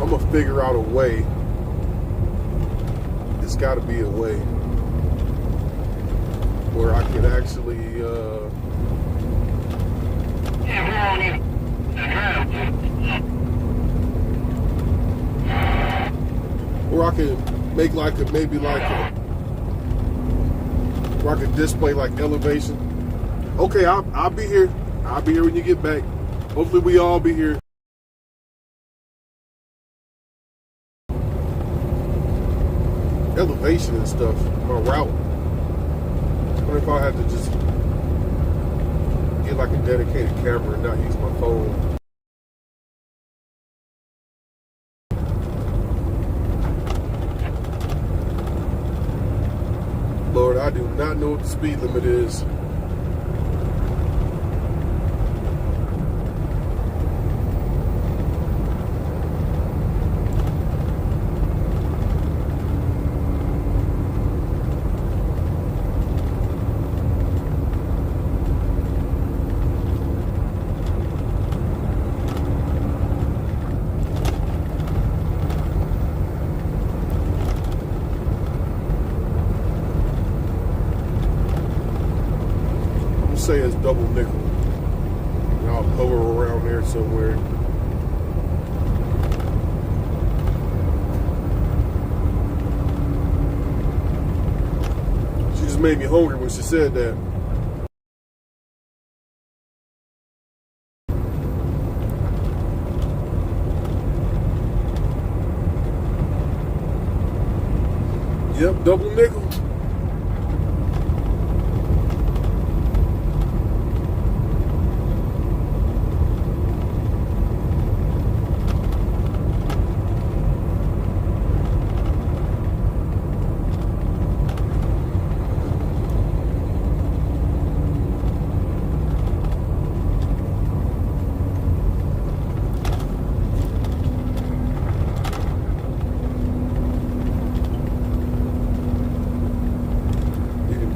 I'm gonna figure out a way. There's got to be a way where I can actually where I can make like a where I can display like elevation. Okay, I'll be here. I'll be here when you get back. Hopefully we all be here. Elevation and stuff, my route. What if I had to just get like a dedicated camera and not use my phone? Lord, I do not know what the speed limit is. Say it's double nickel, and I'll hover around there somewhere. She just made me hungry when she said that. double nickel.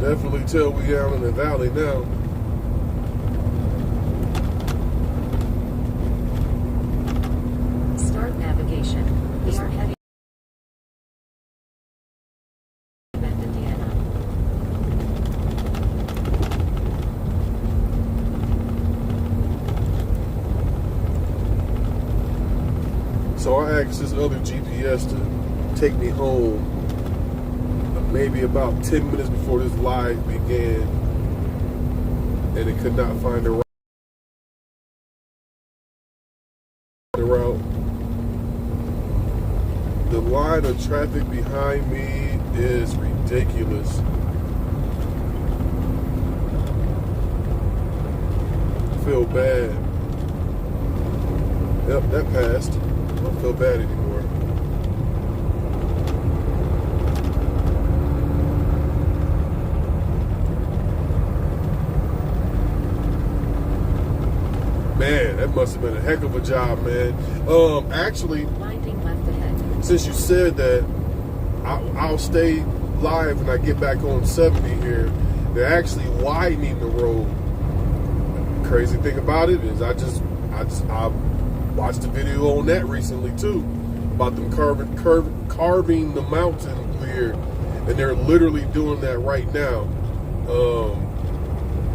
Definitely tell we down in the valley now. Start navigation. We are heading to Bend, Indiana. So I asked this other GPS to take me home maybe about 10 minutes before this live began, and it could not find the route. The line of traffic behind me is ridiculous. I feel bad. Yep, that passed. I don't feel bad anymore. Man, that must have been a heck of a job, man. Actually, Winding left ahead. since you said that, I'll stay live when I get back on 70 here. They're actually widening the road. Crazy thing about it is I watched a video on that recently too, about them carving the mountain clear, and they're literally doing that right now.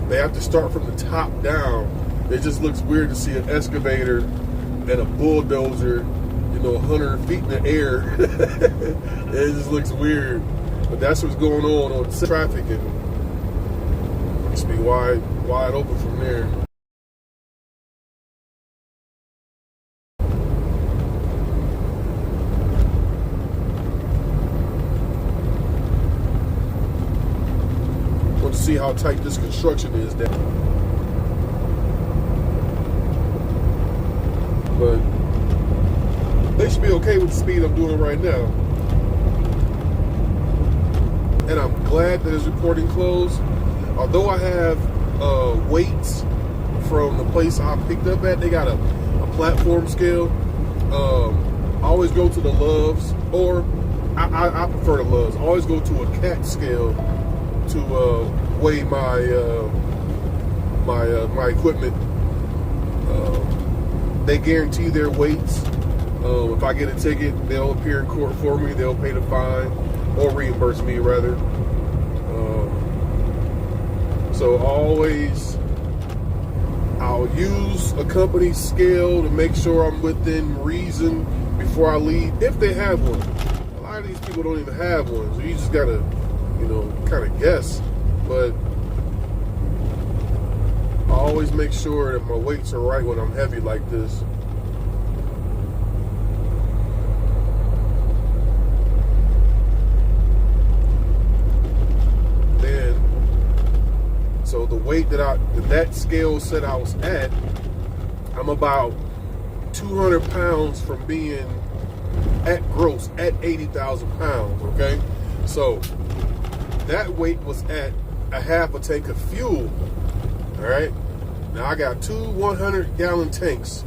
They have to start from the top down. It just looks weird to see an excavator and a bulldozer, 100 feet in the air. It just looks weird. But that's what's going on traffic, and it's be wide open from there. Want to see how tight this construction is down. But they should be okay with the speed I'm doing right now. And I'm glad that it's reporting closed. Although I have weights from the place I picked up at, they got a platform scale. I always go to the Loves, or I prefer the Loves. I always go to a cat scale to weigh my my equipment. They guarantee their weights. If I get a ticket, they'll appear in court for me. They'll pay the fine, or reimburse me rather. So I'll use a company scale to make sure I'm within reason before I leave, if they have one. A lot of these people don't even have one, so you just gotta, kind of guess. But I always make sure that my weights are right when I'm heavy like this. Then, so the weight that scale said I was at, I'm about 200 pounds from being at gross, at 80,000 pounds, okay? So that weight was at a half a tank of fuel. All right, now I got two 100-gallon tanks,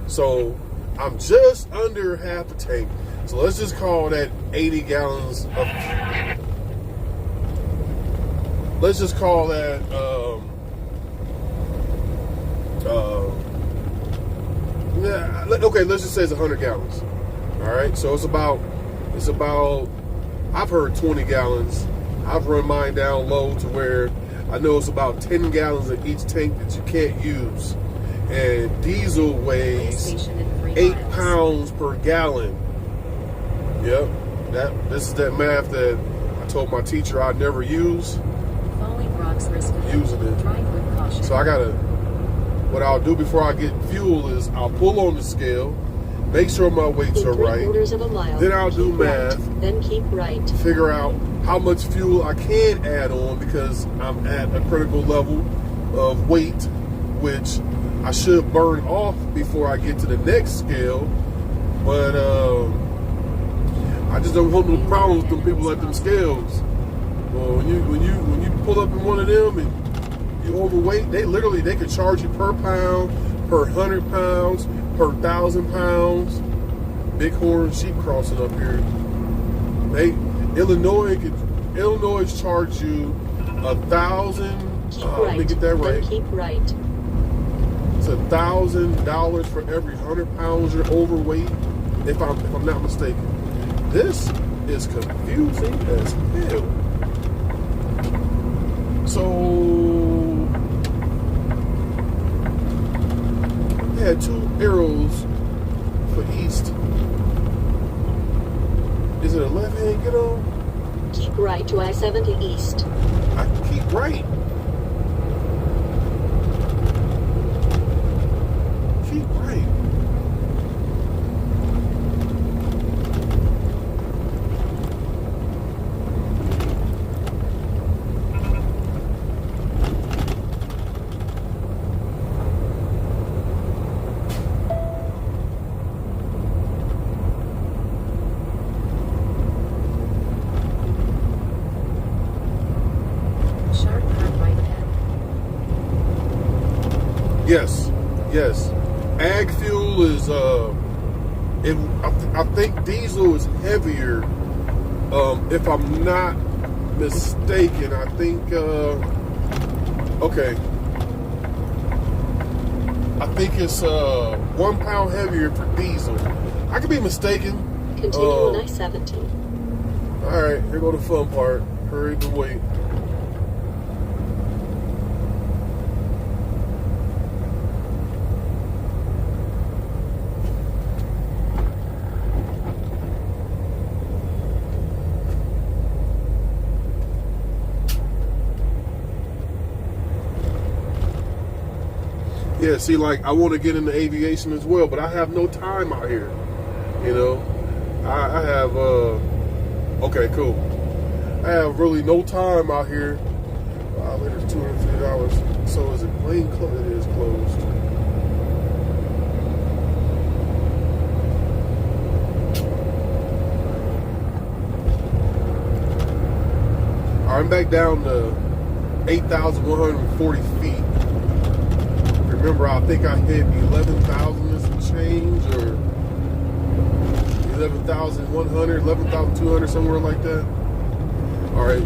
so I'm just under half a tank. So let's just call that 80 gallons of. Let's just call that. Okay, let's just say it's 100 gallons. All right, so it's about. I've heard 20 gallons. I've run mine down low to where I know it's about 10 gallons in each tank that you can't use. And diesel weighs 8 pounds per gallon. Yep. This is that math that I told my teacher I'd never use. Falling rocks risk using it. So what I'll do before I get fuel is I'll pull on the scale, make sure my weights In are right. 3/4 of a mile, Then I'll do keep right, math. then keep right. Figure out how much fuel I can add on because I'm at a critical level of weight, which I should burn off before I get to the next scale. But I just don't want no problems with them people at them scales. Well, when you pull up in one of them and you overweight, they could charge you per pound, per 100 pounds, per 1,000 pounds. Bighorn sheep crossing up here. Illinois charge you 1,000. Keep Let me right, get that right. then keep right. It's $1,000 for every 100 pounds you're overweight, if I'm not mistaken. This is confusing as hell. So they had 2 arrows for east. Is it a left-hand get on? Keep right to I-70 east. I can keep right. Keep right. Sharp turn right ahead. Yes, yes. Ag fuel is I think diesel is heavier. If I'm not mistaken, I think okay. I think it's 1 pound heavier for diesel. I could be mistaken. Continue on I-70. All right, here go the fun part. Hurry and wait. Yeah, see, like, I want to get into aviation as well, but I have no time out here. You know, I have, okay, cool. I have really no time out here. Wow, it is $250. So is it plane closed? It is closed. I'm back down to 8,140 feet. Remember, I think I hit 11,000 and some change, or 11,100, 11,200, somewhere like that. All right.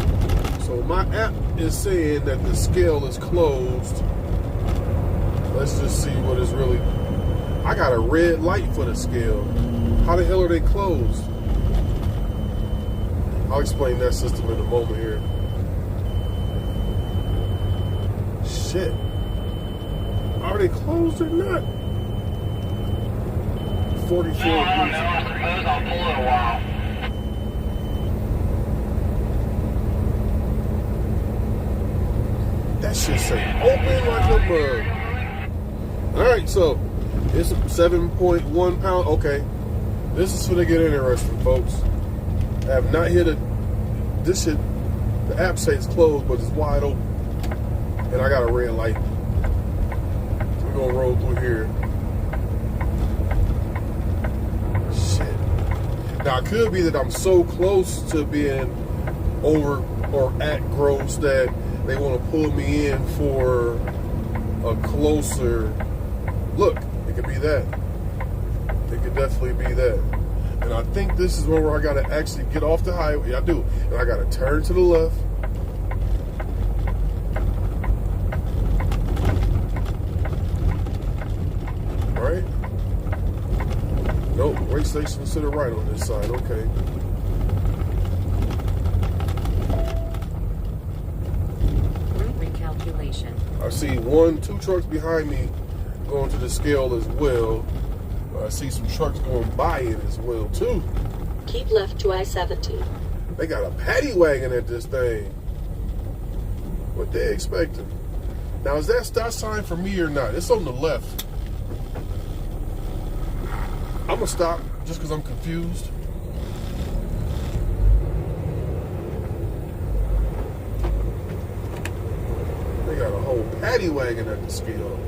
So my app is saying that the scale is closed. Let's just see what is really. I got a red light for the scale. How the hell are they closed? I'll explain that system in a moment here. Shit. Are they closed or not? 44. That shit say open like a mug. Alright, so it's 7.1 pound. Okay. This is gonna get interesting, folks. I have not hit this shit. The app says it's closed, but it's wide open. And I got a red light. We're gonna roll through here. Shit. Now it could be that I'm so close to being over or at gross that they want to pull me in for a closer look. It could be that. It could definitely be that. And I think this is where I gotta actually get off the highway. I do. And I gotta turn to the left. Right? Nope, way station to the right on this side. Okay. Route recalculation. I see 2 trucks behind me going to the scale as well. I see some trucks going by it as well too. Keep left to I-70. They got a paddy wagon at this thing. What they expecting? Now is that stop sign for me or not? It's on the left. I'm gonna stop just because I'm confused. They got a whole paddy wagon at the scale.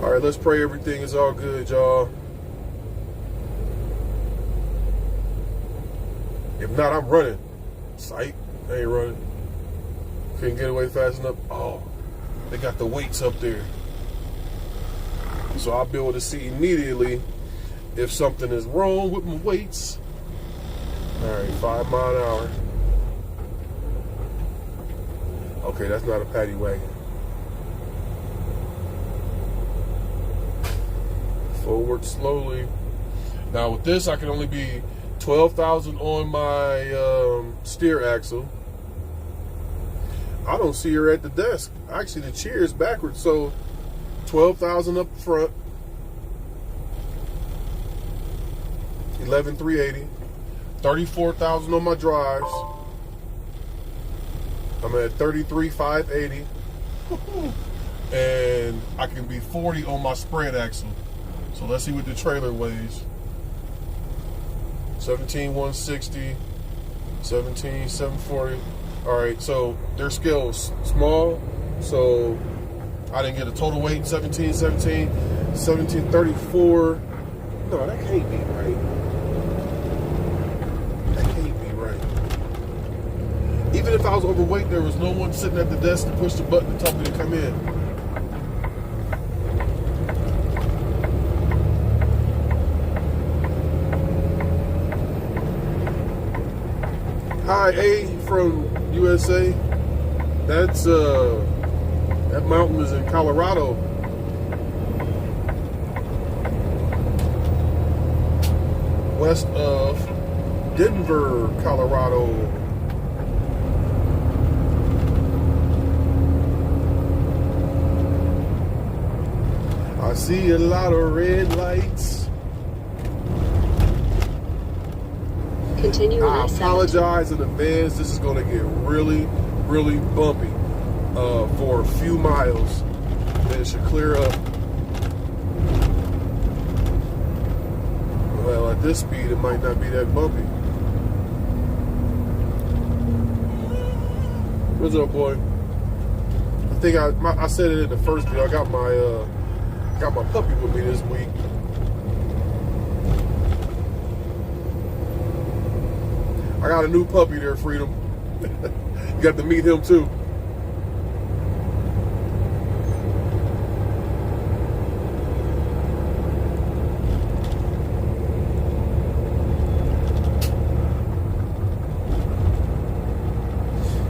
All right, let's pray everything is all good, y'all. If not, I'm running. Psych, I ain't running. Couldn't get away fast enough. Oh, they got the weights up there. So I'll be able to see immediately if something is wrong with my weights. All right, 5 mile an hour. Okay, that's not a paddy wagon. Forward slowly. Now with this, I can only be 12,000 on my steer axle. I don't see her at the desk. Actually, the chair is backwards, so 12,000 up front. 11,380. 34,000 on my drives. I'm at 33,580. And I can be 40 on my spread axle. So let's see what the trailer weighs. 17,160, 17,740. All right, so their scale's small, so I didn't get a total weight. 1717, 1734. No, that can't be right. That can't be right. Even if I was overweight, there was no one sitting at the desk to push the button to tell me to come in. Hi, A from USA. That's that mountain is in Colorado. West of Denver, Colorado. I see a lot of red lights. Continue on I I-70. apologize in advance. This is going to get really, really bumpy for a few miles. Then it should clear up. Well, at this speed, it might not be that bumpy. What's up, boy? I think I said it in the first video. I got my puppy with me this week. I got a new puppy there, Freedom. You got to meet him too.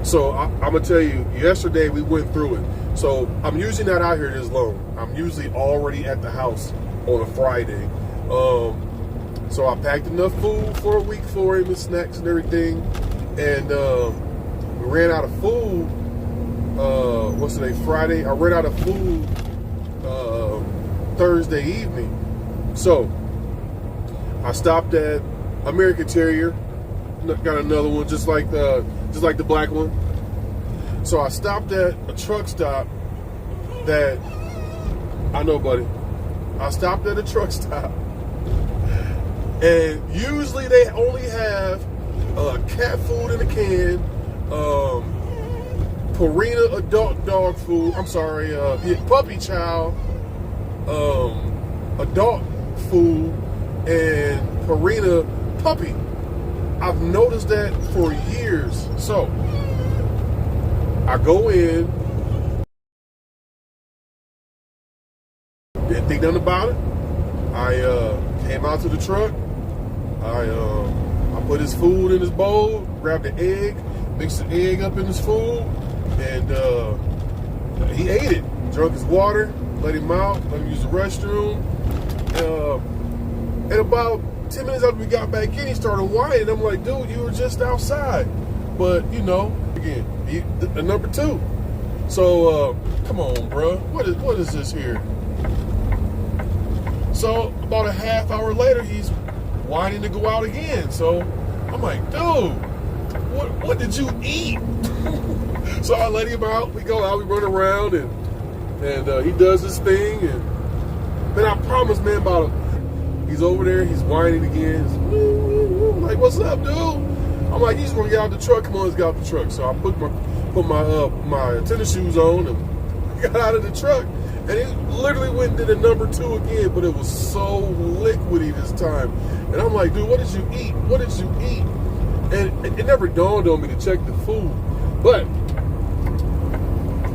So I'm gonna tell you, yesterday we went through it. So I'm usually not out here this long. I'm usually already at the house on a Friday. So I packed enough food for a week for him and snacks and everything. And we ran out of food. What's today? Friday. I ran out of food Thursday evening. So I stopped at American Terrier. Got another one just like the black one. So I stopped at a truck stop that I know, buddy. I stopped at a truck stop. And usually they only have cat food in a can, Purina adult dog food. I'm sorry, puppy chow, adult food, and Purina puppy. I've noticed that for years. So I go in, didn't think nothing about it. I came out to the truck. I put his food in his bowl, grabbed the egg, mixed the egg up in his food, and he ate it. Drunk his water, let him out, let him use the restroom. And about 10 minutes after we got back in, he started whining. I'm like, dude, you were just outside. But, you know, again, the number two. So, come on, bro. What is this here? So, about a half hour later, he's whining to go out again. So, I'm like, dude, what did you eat? So I let him out. We go out, we run around, and And he does his thing, and man, I promise, man, he's over there, he's whining again. I'm like, what's up, dude? I'm like, he's gonna get out the truck. Come on, let's get out the truck. So I put my tennis shoes on and got out of the truck. And it literally went to the number 2 again, but it was so liquidy this time. And I'm like, dude, what did you eat? What did you eat? And it never dawned on me to check the food. But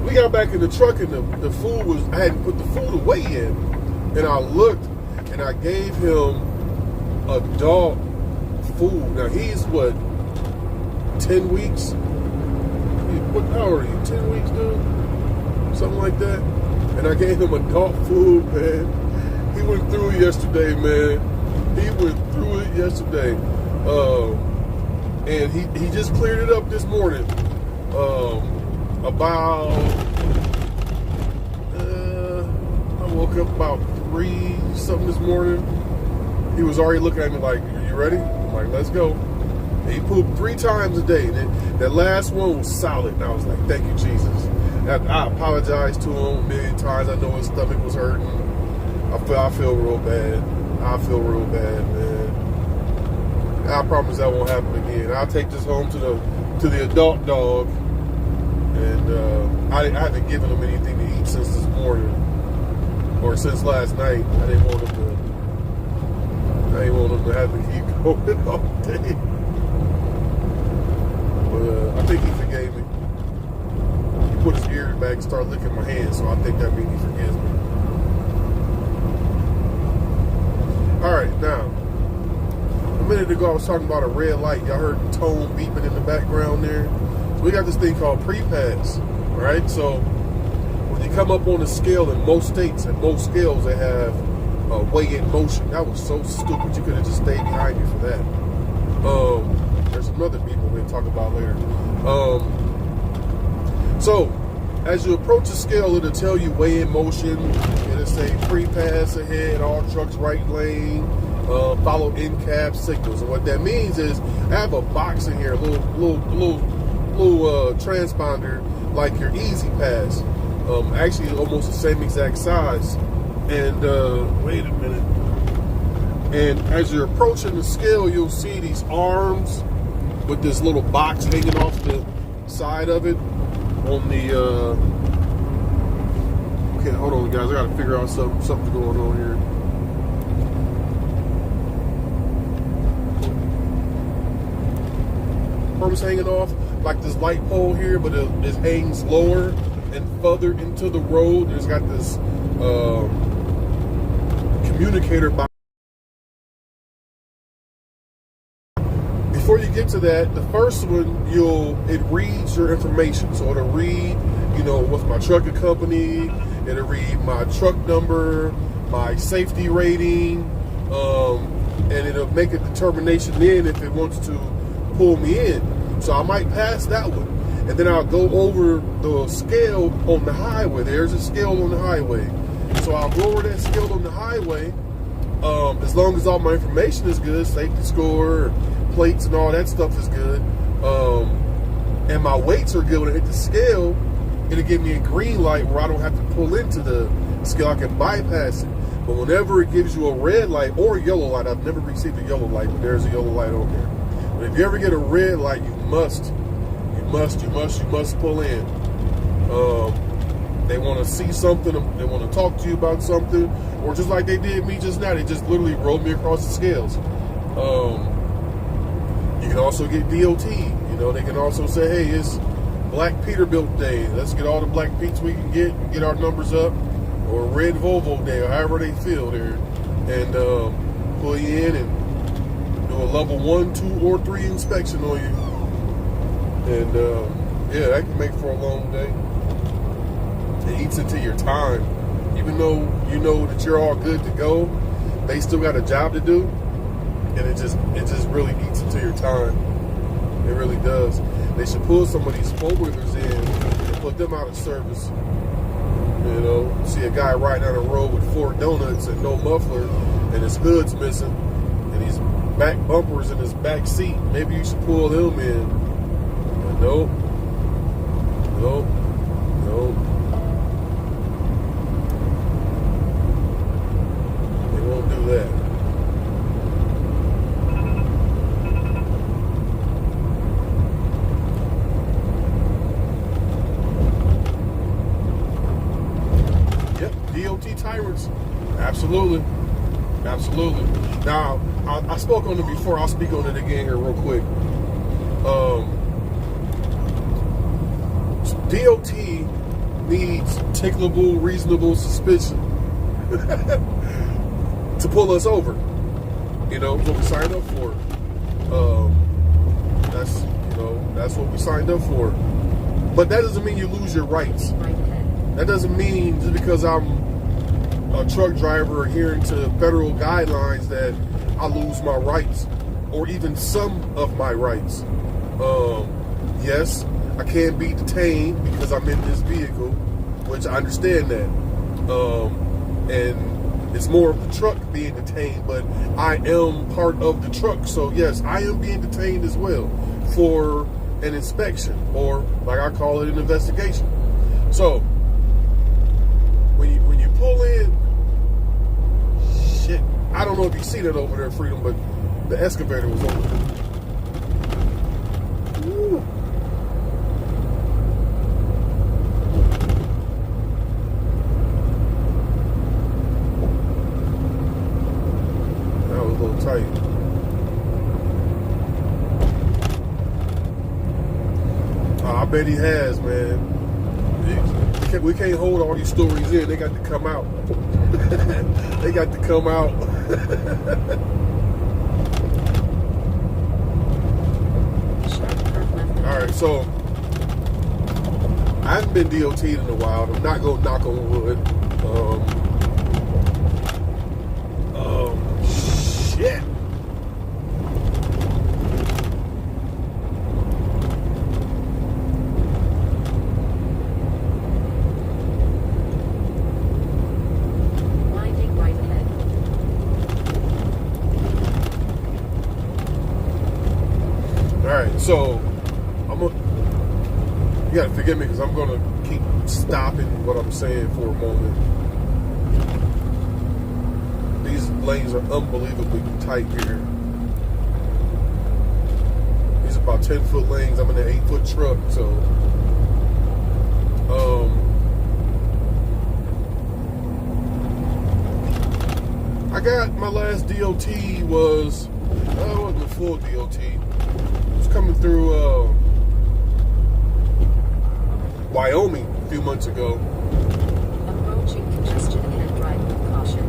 we got back in the truck and the food was, I hadn't put the food away yet. And I looked and I gave him adult food. Now he's what, 10 weeks? How old are you, 10 weeks, dude? Something like that? And I gave him adult food, man. He went through it yesterday, man. He went through it yesterday. And he just cleared it up this morning. About, I woke up about 3 something this morning. He was already looking at me like, are you ready? I'm like, let's go. And he pooped 3 times a day. And that last one was solid. And I was like, thank you, Jesus. I apologized to him a million times. I know his stomach was hurting. I feel real bad. I feel real bad, man. I promise that won't happen again. I'll take this home to the adult dog. And I haven't given him anything to eat since this morning. Or since last night. I didn't want him to have to keep going all day. But I think he forgave me. He put his ear back and started licking my hand, so I think that means he forgives me. Alright, now, a minute ago I was talking about a red light. Y'all heard the tone beeping in the background there? So we got this thing called pre-pass, right? So when you come up on the scale in most states, at most scales, they have weigh in motion. That was so stupid. You could have just stayed behind me for that. There's some other people we'll talk about later. So as you approach the scale, it'll tell you weigh in motion. It'll say pre-pass ahead, all trucks right lane, follow in-cab signals. And what that means is I have a box in here, a little transponder like your Easy Pass. Actually almost the same exact size. And wait a minute. And as you're approaching the scale, you'll see these arms with this little box hanging off the side of it on the okay, hold on guys, I gotta figure out something going on here. Arms hanging off like this light pole here, but it hangs lower and further into the road. There's got this communicator box. Before you get to that, the first one, it reads your information. So it'll read, what's my trucking company, it'll read my truck number, my safety rating, and it'll make a determination then if it wants to pull me in. So I might pass that one. And then I'll go over the scale on the highway. There's a scale on the highway. So I'll go over that scale on the highway. As long as all my information is good, safety score, plates and all that stuff is good, and my weights are good when I hit the scale, it'll give me a green light where I don't have to pull into the scale. I can bypass it. But whenever it gives you a red light or a yellow light, I've never received a yellow light, but there's a yellow light on there. But if you ever get a red light, you must pull in. They want to see something, they want to talk to you about something, or just like they did me just now, they just literally rolled me across the scales. You can also get DOT. They can also say, hey, it's Black Peterbilt Day. Let's get all the Black Petes we can get our numbers up, or Red Volvo Day, or however they feel there, and pull you in and do a level 1, 2, or 3 inspection on you. And yeah, that can make for a long day. It eats into your time. Even though you know that you're all good to go, they still got a job to do, and it just really eats into your time. It really does. They should pull some of these four-wheelers in and put them out of service. See a guy riding down the road with 4 donuts and no muffler, and his hood's missing, and his back bumpers in his back seat. Maybe you should pull them in. But nope. don't do that. Yep, DOT tyrants. Absolutely. Absolutely. Now, I spoke on it before. I'll speak on it again here real quick. DOT needs tickleable, reasonable suspicion to pull us over. You know, what we signed up for. That's what we signed up for. But that doesn't mean you lose your rights. That doesn't mean just because I'm a truck driver adhering to federal guidelines that I lose my rights, or even some of my rights. Yes, I can be detained because I'm in this vehicle, which I understand that. And it's more of the truck being detained, but I am part of the truck. So yes, I am being detained as well for an inspection, or like I call it, an investigation. So when you pull in, shit, I don't know if you see that over there, Freedom, but the excavator was over there. Woo. That was a little tight. I bet he has, man. We can't hold all these stories in. They got to come out. They got to come out. All right, so I haven't been DOT'd in a while. I'm not going to knock on wood. Shit. Winding right ahead. All right, so you gotta forgive me because I'm gonna keep stopping what I'm saying for a moment. These lanes are unbelievably tight here. These are about 10-foot lanes. I'm in an 8-foot truck, so I got my last DOT was it wasn't a full DOT. It was coming through Wyoming a few months ago. Approaching congestion and drive with caution.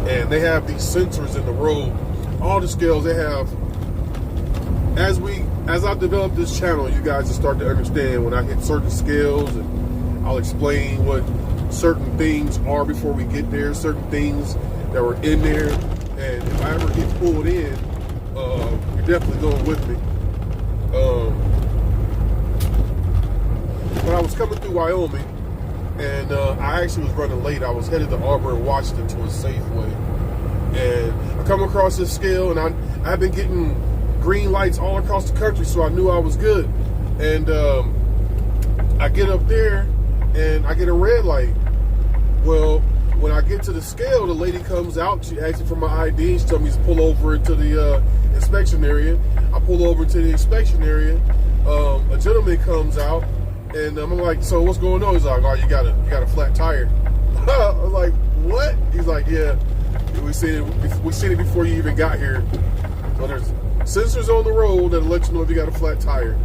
And they have these sensors in the road. All the scales they have. As I develop this channel, you guys will start to understand when I hit certain scales, and I'll explain what certain things are before we get there, certain things that were in there. And if I ever get pulled in, you're definitely going with me. When I was coming through Wyoming, and I actually was running late. I was headed to Auburn, Washington, to a Safeway, and I come across this scale, and I've been getting green lights all across the country, so I knew I was good. And I get up there, and I get a red light. Well, when I get to the scale, the lady comes out. She asks me for my ID. She tells me to pull over into the inspection area. I pull over into the inspection area. A gentleman comes out, and I'm like, "So what's going on?" He's like, "Oh, you got a flat tire." I was like, "What?" He's like, "Yeah, we seen it before you even got here." So there's sensors on the road that'll let you know if you got a flat tire.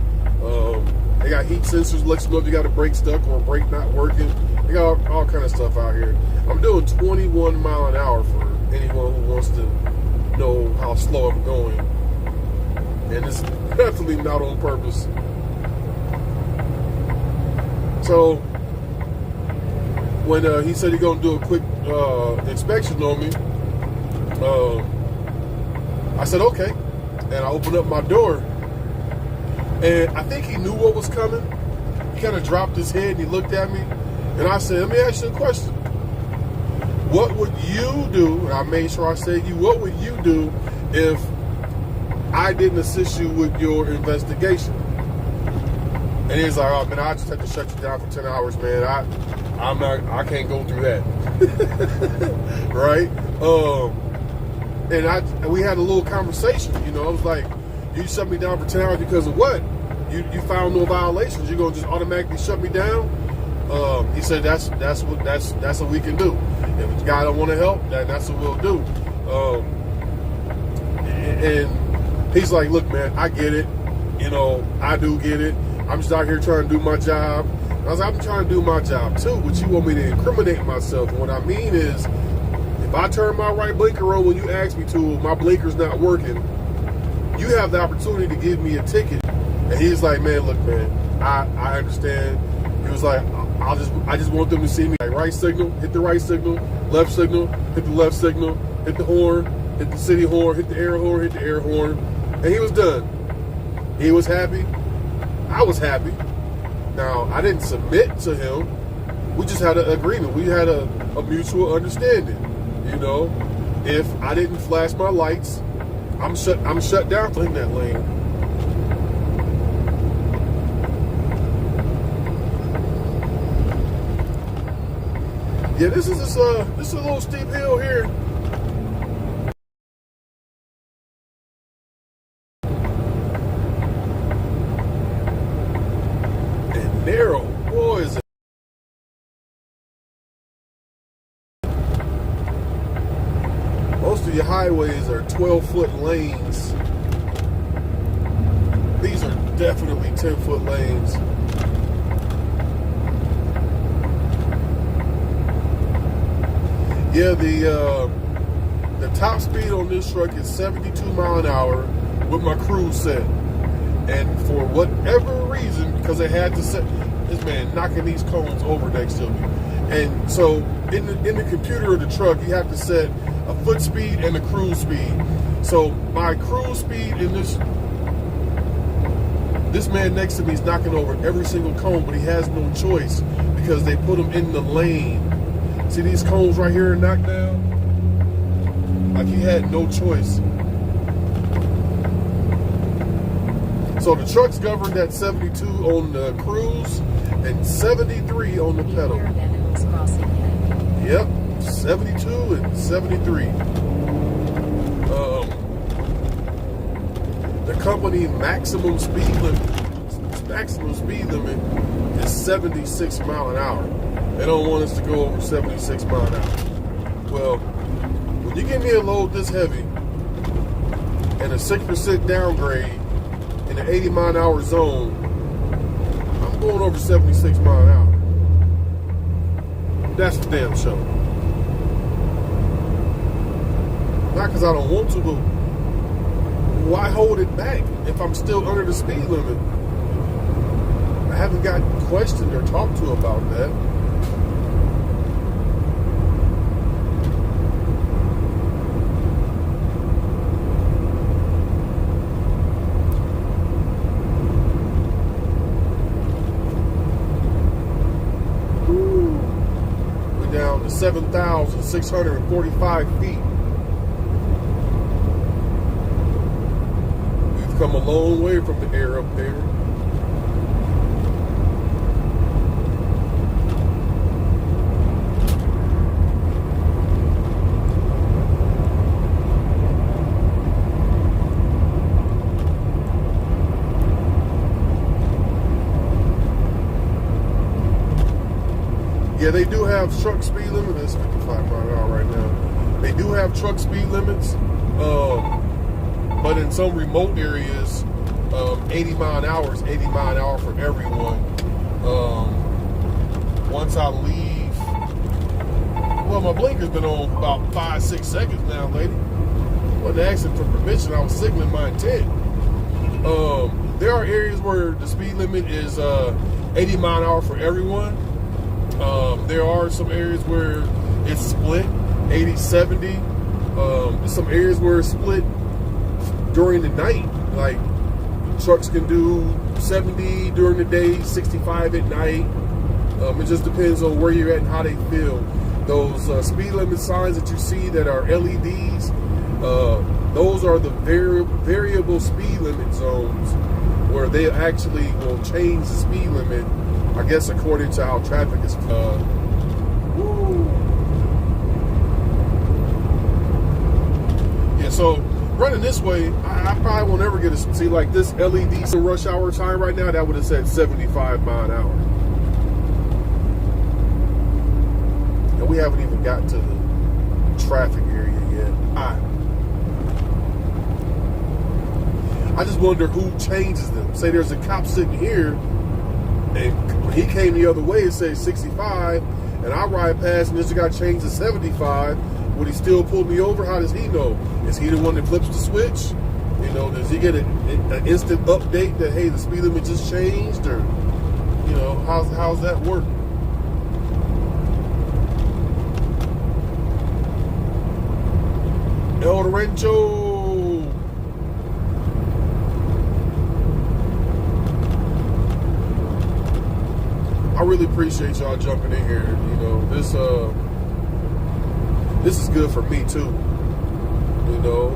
They got heat sensors to let you know if you got a brake stuck or a brake not working. They got all kind of stuff out here. I'm doing 21 mile an hour for anyone who wants to know how slow I'm going. And it's definitely not on purpose. So when he said he's gonna do a quick inspection on me, I said okay, and I opened up my door, and I think he knew what was coming. He kind of dropped his head and he looked at me, and I said, "Let me ask you a question. What would you do?" And I made sure I said you. What would you do if I didn't assist you with your investigation? And he's like, "Oh man, I just had to shut you down for 10 hours, man. I can't go through that. Right? And we had a little conversation, you know. I was like, you shut me down for 10 hours because of what? You found no violations. You're gonna just automatically shut me down? He said that's what we can do. If the guy don't want to help, that's what we'll do. And he's like, look, man, I get it. You know, I do get it. I'm just out here trying to do my job. I was like, I'm trying to do my job too, but you want me to incriminate myself. And what I mean is, if I turn my right blinker on when you ask me to, my blinker's not working, you have the opportunity to give me a ticket. And he's like, man, look, man, I understand. He was like, I just want them to see me. Like, right signal, hit the right signal, left signal, hit the left signal, hit the horn, hit the city horn, hit the air horn, hit the air horn. And he was done. He was happy. I was happy. Now, I didn't submit to him. We just had an agreement. We had a mutual understanding. You know, if I didn't flash my lights, I'm shut down in that lane. Yeah, this is a little steep hill here. And narrow, boy, is it. Most of your highways are 12-foot lanes. These are definitely 10-foot lanes. Yeah, the top speed on this truck is 72 mile an hour with my cruise set. And for whatever reason, because they had to set, this man knocking these cones over next to me. And so in the computer of the truck, you have to set a foot speed and a cruise speed. So my cruise speed in this man next to me is knocking over every single cone, but he has no choice because they put him in the lane. See these cones right here knocked down? Like he had no choice. So the truck's governed at 72 on the cruise and 73 on the pedal. Yep, 72 and 73. The company maximum speed limit is 76 mile an hour. They don't want us to go over 76 mile an hour. Well, when you give me a load this heavy and a 6% downgrade in an 80 mile an hour zone, I'm going over 76 mile an hour. That's for damn sure. Not because I don't want to, but why hold it back if I'm still under the speed limit? I haven't gotten questioned or talked to about that. We're down to 7,645 feet. Come a long way from the air up there. Yeah, they do have truck speed limits. It's 55 miles an hour right now. They do have truck speed limits. But in some remote areas, 80 mile an hour is 80 mile an hour for everyone. Once I leave, well, my blinker's been on for about 5-6 seconds now, lady. Wasn't asking for permission, I was signaling my intent. There are areas where the speed limit is 80 mile an hour for everyone. There are some areas where it's split, 80-70. Some areas where it's split during the night, like trucks can do 70 during the day, 65 at night. It just depends on where you're at and how they feel. Those speed limit signs that you see that are LEDs, those are the variable speed limit zones where they actually will change the speed limit, I guess, according to how traffic is So running this way, I probably won't ever get to see like this LED rush hour time right now. That would have said 75 mile an hour. And we haven't even got to the traffic area yet. I just wonder who changes them. Say there's a cop sitting here, and when he came the other way, it says 65, and I ride past and this guy changed to 75. Would he still pull me over? How does he know? Is he the one that flips the switch? You know, does he get an instant update that, hey, the speed limit just changed? Or, you know, how's that work? El Rancho. I really appreciate y'all jumping in here. You know, this is good for me too. You know,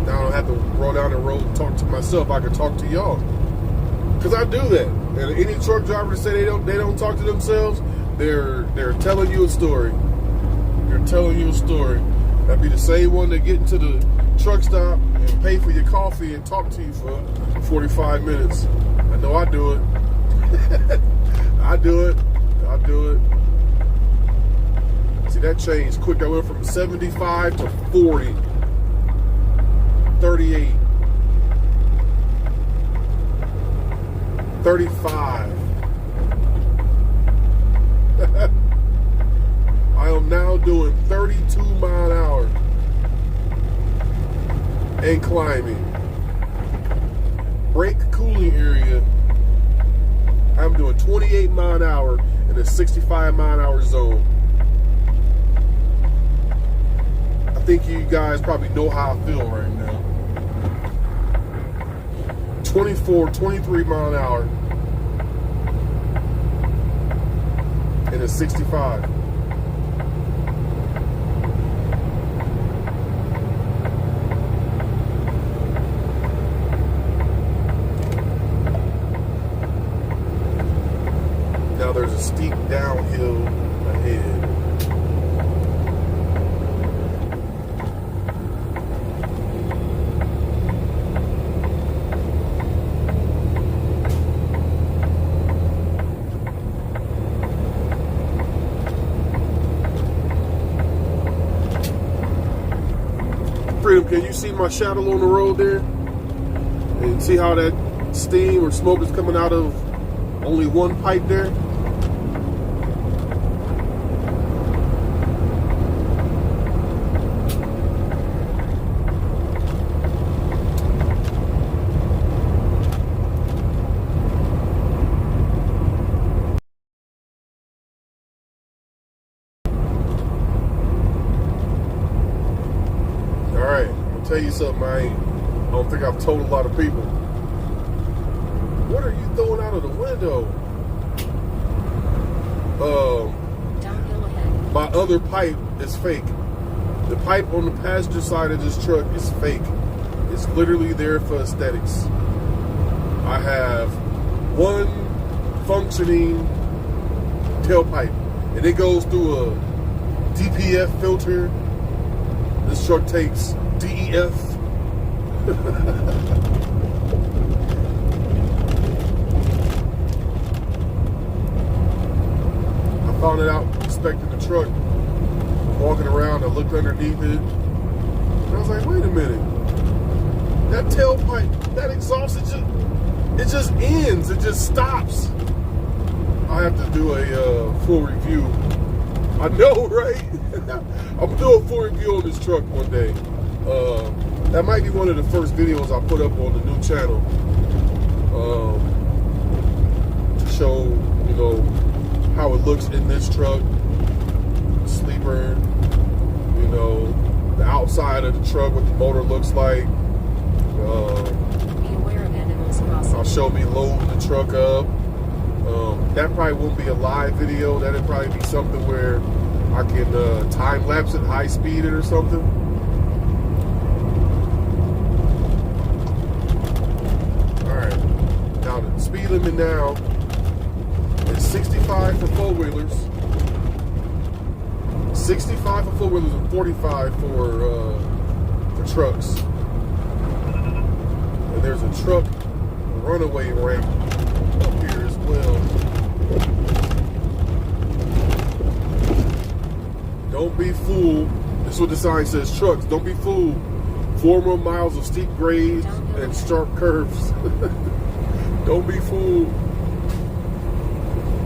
now I don't have to roll down the road and talk to myself. I can talk to y'all, because I do that. And any truck driver that say they don't talk to themselves, they're telling you a story. They're telling you a story. That'd be the same one that get into the truck stop and pay for your coffee and talk to you for 45 minutes. I know I do it. I do it. See, that changed quick. I went from 75 to 40, 38, 35. I am now doing 32 mile an hour and climbing. Brake cooling area, I'm doing 28 mile an hour in a 65 mile an hour zone. I think you guys probably know how I feel right now. 24, 23 mile an hour in a 65. Now there's a steep downhill ahead. Freedom, can you see my shadow on the road there? And see how that steam or smoke is coming out of only one pipe there? Tell you something I don't think I've told a lot of people. What are you throwing out of the window? Downhill ahead. My other pipe is fake. The pipe on the passenger side of this truck is fake. It's literally there for aesthetics. I have one functioning tailpipe, and it goes through a DPF filter. This truck takes DEF. I found it out inspecting the truck, walking around. I looked underneath it, and I was like, wait a minute. That tailpipe, that exhaust, it just ends. It just stops. I have to do a full review. I know, right? I'm gonna do a full review on this truck one day. That might be one of the first videos I put up on the new channel, to show, you know, how it looks in this truck, sleeper, you know, the outside of the truck, what the motor looks like. Be aware of animals crossing. I'll show me loading the truck up. That probably won't be a live video. That'll probably be something where I can time lapse it, high speed it or something. Alright, now the speed limit now is 65 for four-wheelers, 65 for four wheelers and 45 for trucks. And there's a truck runaway ramp up here as well. Don't be fooled. This is what the sign says, trucks, don't be fooled. 4 more miles of steep grades and sharp curves. Don't be fooled.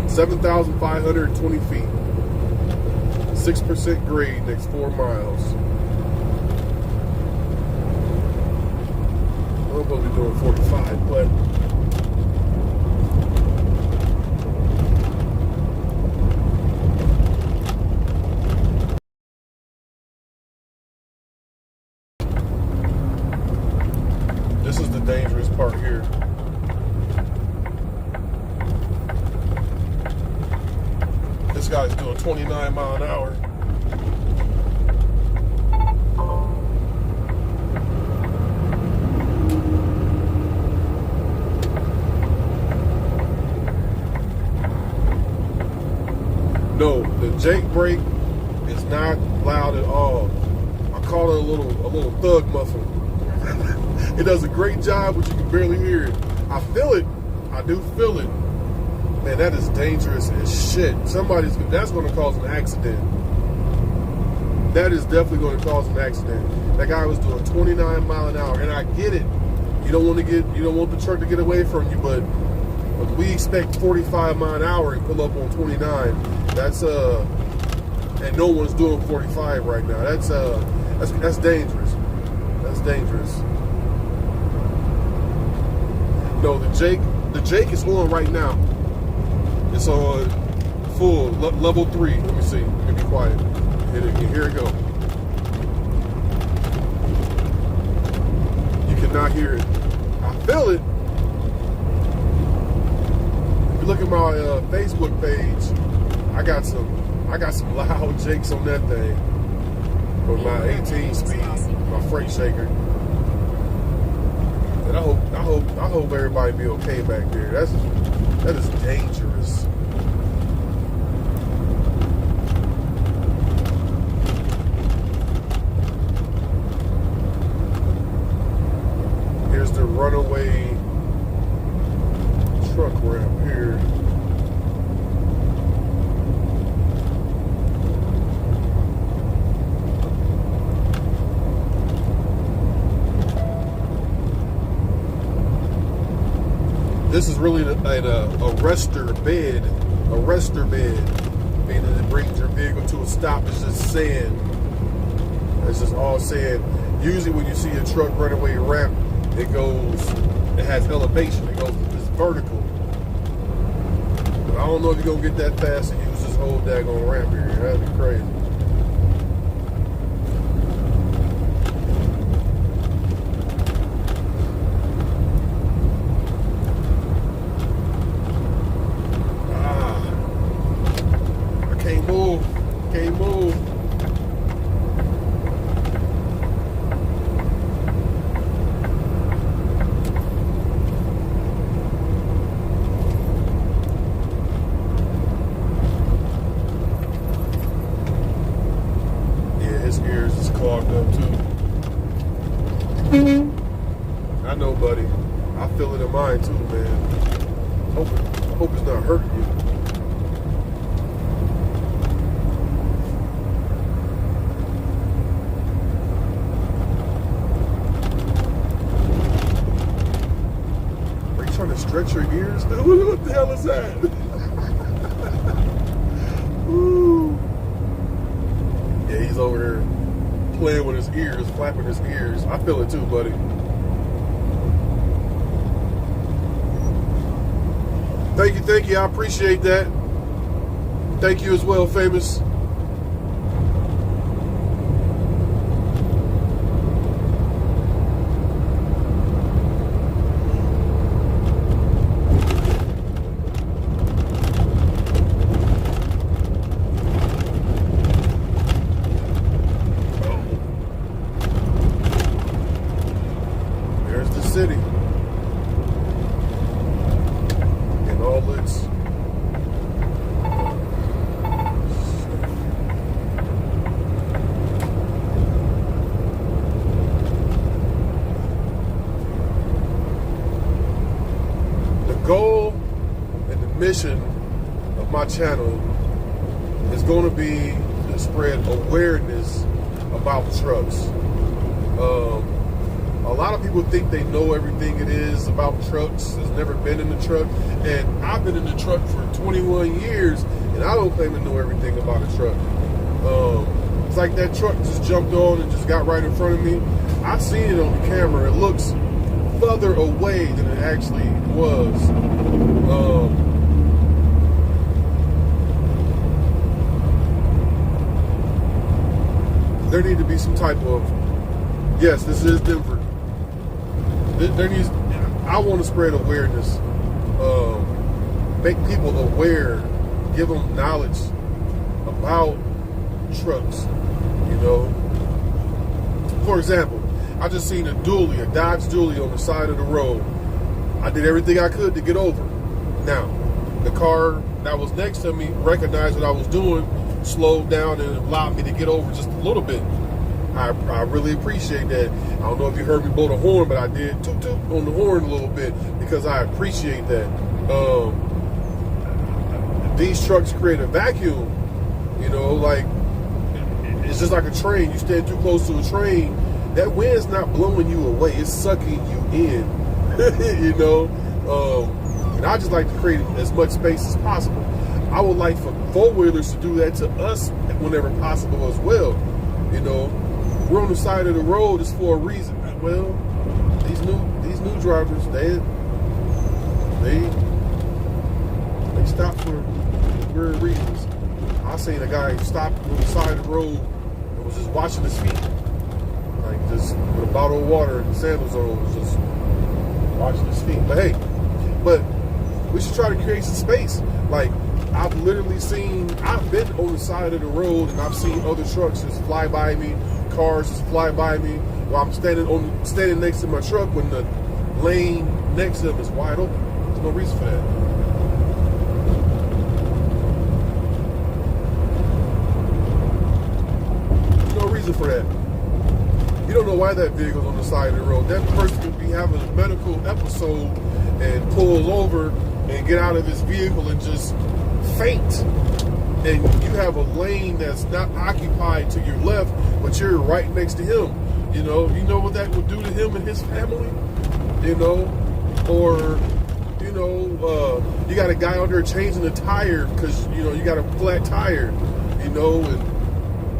7,520 feet. 6% grade next 4 miles. I'm supposed to be doing 45, but this is the dangerous part here. This guy's doing 29 mile an hour. No, the Jake brake is not loud at all. I call it a little thug muffler. It does a great job, but you can barely hear it. I feel it. I do feel it. Man, that is dangerous as shit. That's going to cause an accident. That is definitely going to cause an accident. That guy was doing 29 mile an hour, and I get it. You don't want the truck to get away from you, but when we expect 45 mile an hour and pull up on 29, that's and no one's doing 45 right now. That's dangerous. That's dangerous. No, the Jake is on right now. It's on full level 3. Let me see. Let me be quiet. Here it go. You cannot hear it. I feel it. If you look at my Facebook page, I got some loud Jakes on that thing with my 18 speed, my freight shaker. And I hope everybody be okay back there. That is dangerous. Here's the runaway truck ramp here. This is really a arrestor bed, meaning it brings your vehicle to a stop. It's just sand. It's just all sand. Usually when you see a truck runaway ramp, it has elevation. It's vertical. But I don't know if you're gonna get that fast and use this whole daggone ramp here. That'd be crazy. Can't move. Yeah, his ears is clogged up too. I know, buddy. I feel it in mine too, man. I hope it's not hurting you. Trying to stretch your ears? What the hell is that? Ooh. Yeah, he's over there playing with his ears, flapping his ears. I feel it too, buddy. Thank you. I appreciate that. Thank you as well, Famous. City and all its mission of my channel is going to be to spread awareness about trucks. A lot of people think they know everything it is about trucks. Has never been in the truck, and I've been in the truck for 21 years, and I don't claim to know everything about a truck. It's like that truck just jumped on and just got right in front of me. I seen it on the camera. It looks further away than it actually was. There need to be some type of, yes, this is Denver. There needs, I want to spread awareness, make people aware, give them knowledge about trucks, you know. For example, I just seen a dually, a Dodge dually on the side of the road. I did everything I could to get over. Now, the car that was next to me recognized what I was doing, slowed down and allowed me to get over just a little bit. I really appreciate that. I don't know if you heard me blow the horn, but I did toot toot on the horn a little bit because I appreciate that. These trucks create a vacuum, you know, like it's just like a train. You stand too close to a train, that wind's not blowing you away, it's sucking you in. You know, and I just like to create as much space as possible. I would like for four-wheelers to do that to us whenever possible as well. You know, we're on the side of the road is for a reason. Well, these new drivers, they stop for weird reasons. I seen a guy stop on the side of the road and was just washing his feet, like just with a bottle of water and sandals on, was just washing his feet. But hey, we should try to create some space. Like, I've literally seen, I've been on the side of the road and I've seen other trucks just fly by me, cars just fly by me while I'm standing next to my truck when the lane next to them is wide open. There's no reason for that. There's no reason for that. You don't know why that vehicle's on the side of the road. That person could be having a medical episode and pulls over and get out of his vehicle and just faint, and you have a lane that's not occupied to your left, but you're right next to him. You know what that would do to him and his family. You know, or you know, you got a guy out there changing a tire because you know you got a flat tire. You know, and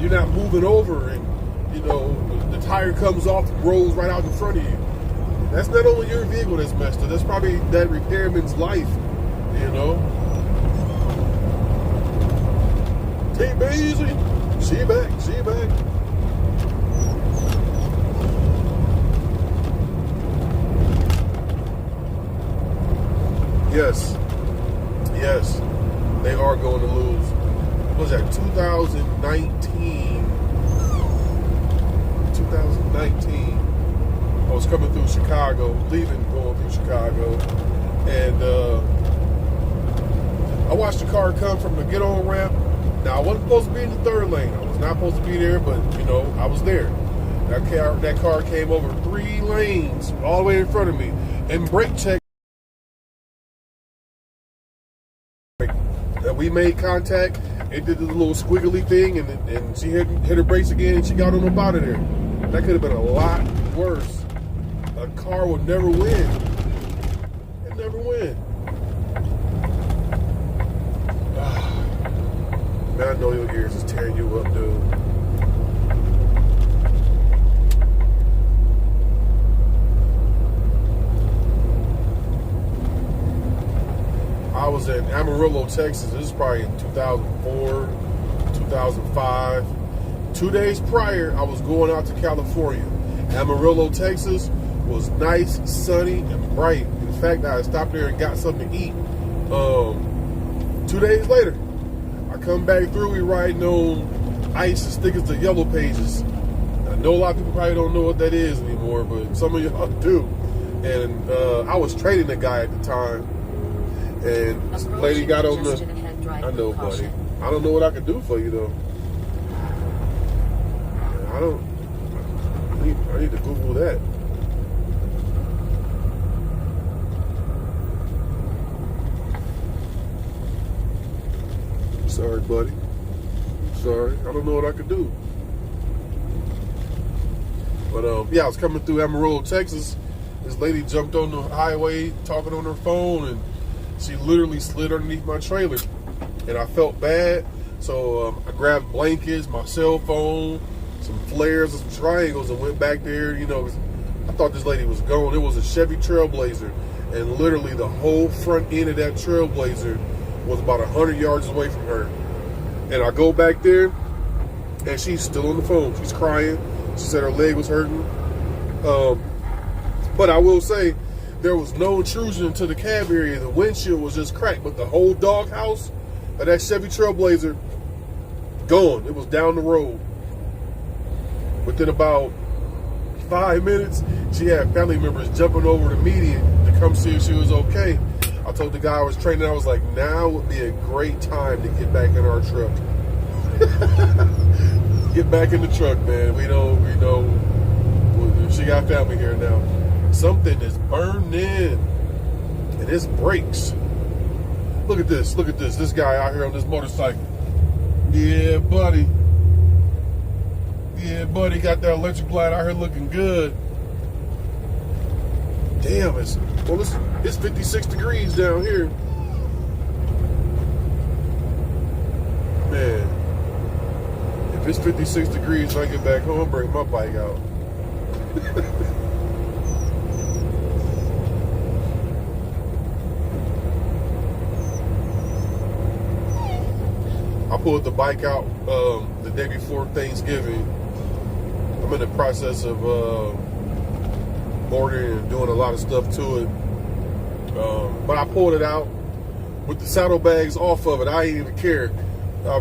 you're not moving over, and you know the tire comes off and rolls right out in front of you. That's not only your vehicle that's messed up. That's probably that repairman's life. You know. Take it easy. See you back. See you back. Yes. Yes. They are going to lose. What was that? 2019. 2019. I was coming through Chicago, going through Chicago, and I watched the car come from the get-on ramp. Now, I wasn't supposed to be in the third lane. I was not supposed to be there, but, you know, I was there. That car came over 3 lanes all the way in front of me. And brake check. We made contact. It did the little squiggly thing, and she hit her brakes again, and she got on up out of there. That could have been a lot worse. A car would never win. It never win. Man, I know your ears is tearing you up, dude. I was in Amarillo, Texas. This is probably in 2004, 2005. 2 days prior, I was going out to California. Amarillo, Texas was nice, sunny, and bright. In fact, I stopped there and got something to eat. 2 days later, I come back through, we riding on ice as thick as the yellow pages. I know a lot of people probably don't know what that is anymore, but some of y'all do. And I was trading the guy at the time. And this lady got on the, I know, buddy. I don't know what I can do for you, though. I need to Google that. buddy. Sorry, I don't know what I could do. But yeah, I was coming through Amarillo, Texas. This lady jumped on the highway talking on her phone, and she literally slid underneath my trailer. And I felt bad, so I grabbed blankets, my cell phone, some flares, and some triangles, and went back there. You know, I thought this lady was gone. It was a Chevy Trailblazer, and literally the whole front end of that Trailblazer was about 100 yards away from her. And I go back there, and she's still on the phone. She's crying. She said her leg was hurting. But I will say, there was no intrusion into the cab area. The windshield was just cracked, but the whole doghouse of that Chevy Trailblazer, gone. It was down the road. Within about 5 minutes, she had family members jumping over the median to come see if she was okay. I told the guy I was training, I was like, now would be a great time to get back in our truck. Get back in the truck, man. We know, she got family here now. Something is burning, and it's brakes. Look at this, this guy out here on this motorcycle. Yeah, buddy. Got that electric light out here looking good. Damn, it's 56 degrees down here. Man, if it's 56 degrees when I get back home, bring my bike out. I pulled the bike out the day before Thanksgiving. I'm in the process of ordering and doing a lot of stuff to it. But I pulled it out with the saddlebags off of it. I didn't even care. I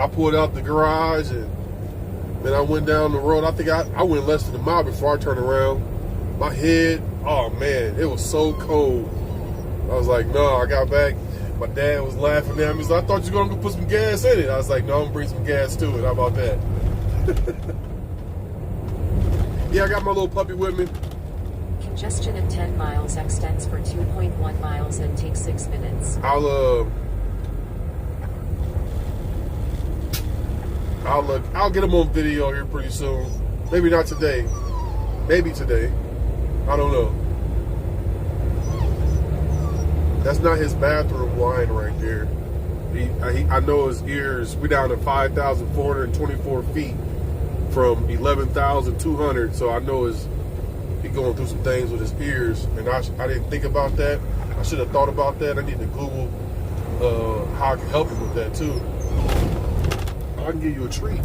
pulled it out the garage, and then I went down the road. I think I went less than a mile before I turned around. My head, oh man, it was so cold. I was like, no, I got back. My dad was laughing at me. He's like, I thought you were going to put some gas in it. I was like, no, I'm going to bring some gas to it. How about that? Yeah, I got my little puppy with me. Congestion at 10 miles extends for 2.1 miles and takes 6 minutes. I'll get him on video here pretty soon. Maybe not today. Maybe today. I don't know. That's not his bathroom line right there. I know his ears. We're down to 5,424 feet from 11,200. So I know he's going through some things with his ears. And I didn't think about that. I should have thought about that. I need to Google how I can help him with that too. I can give you a treat.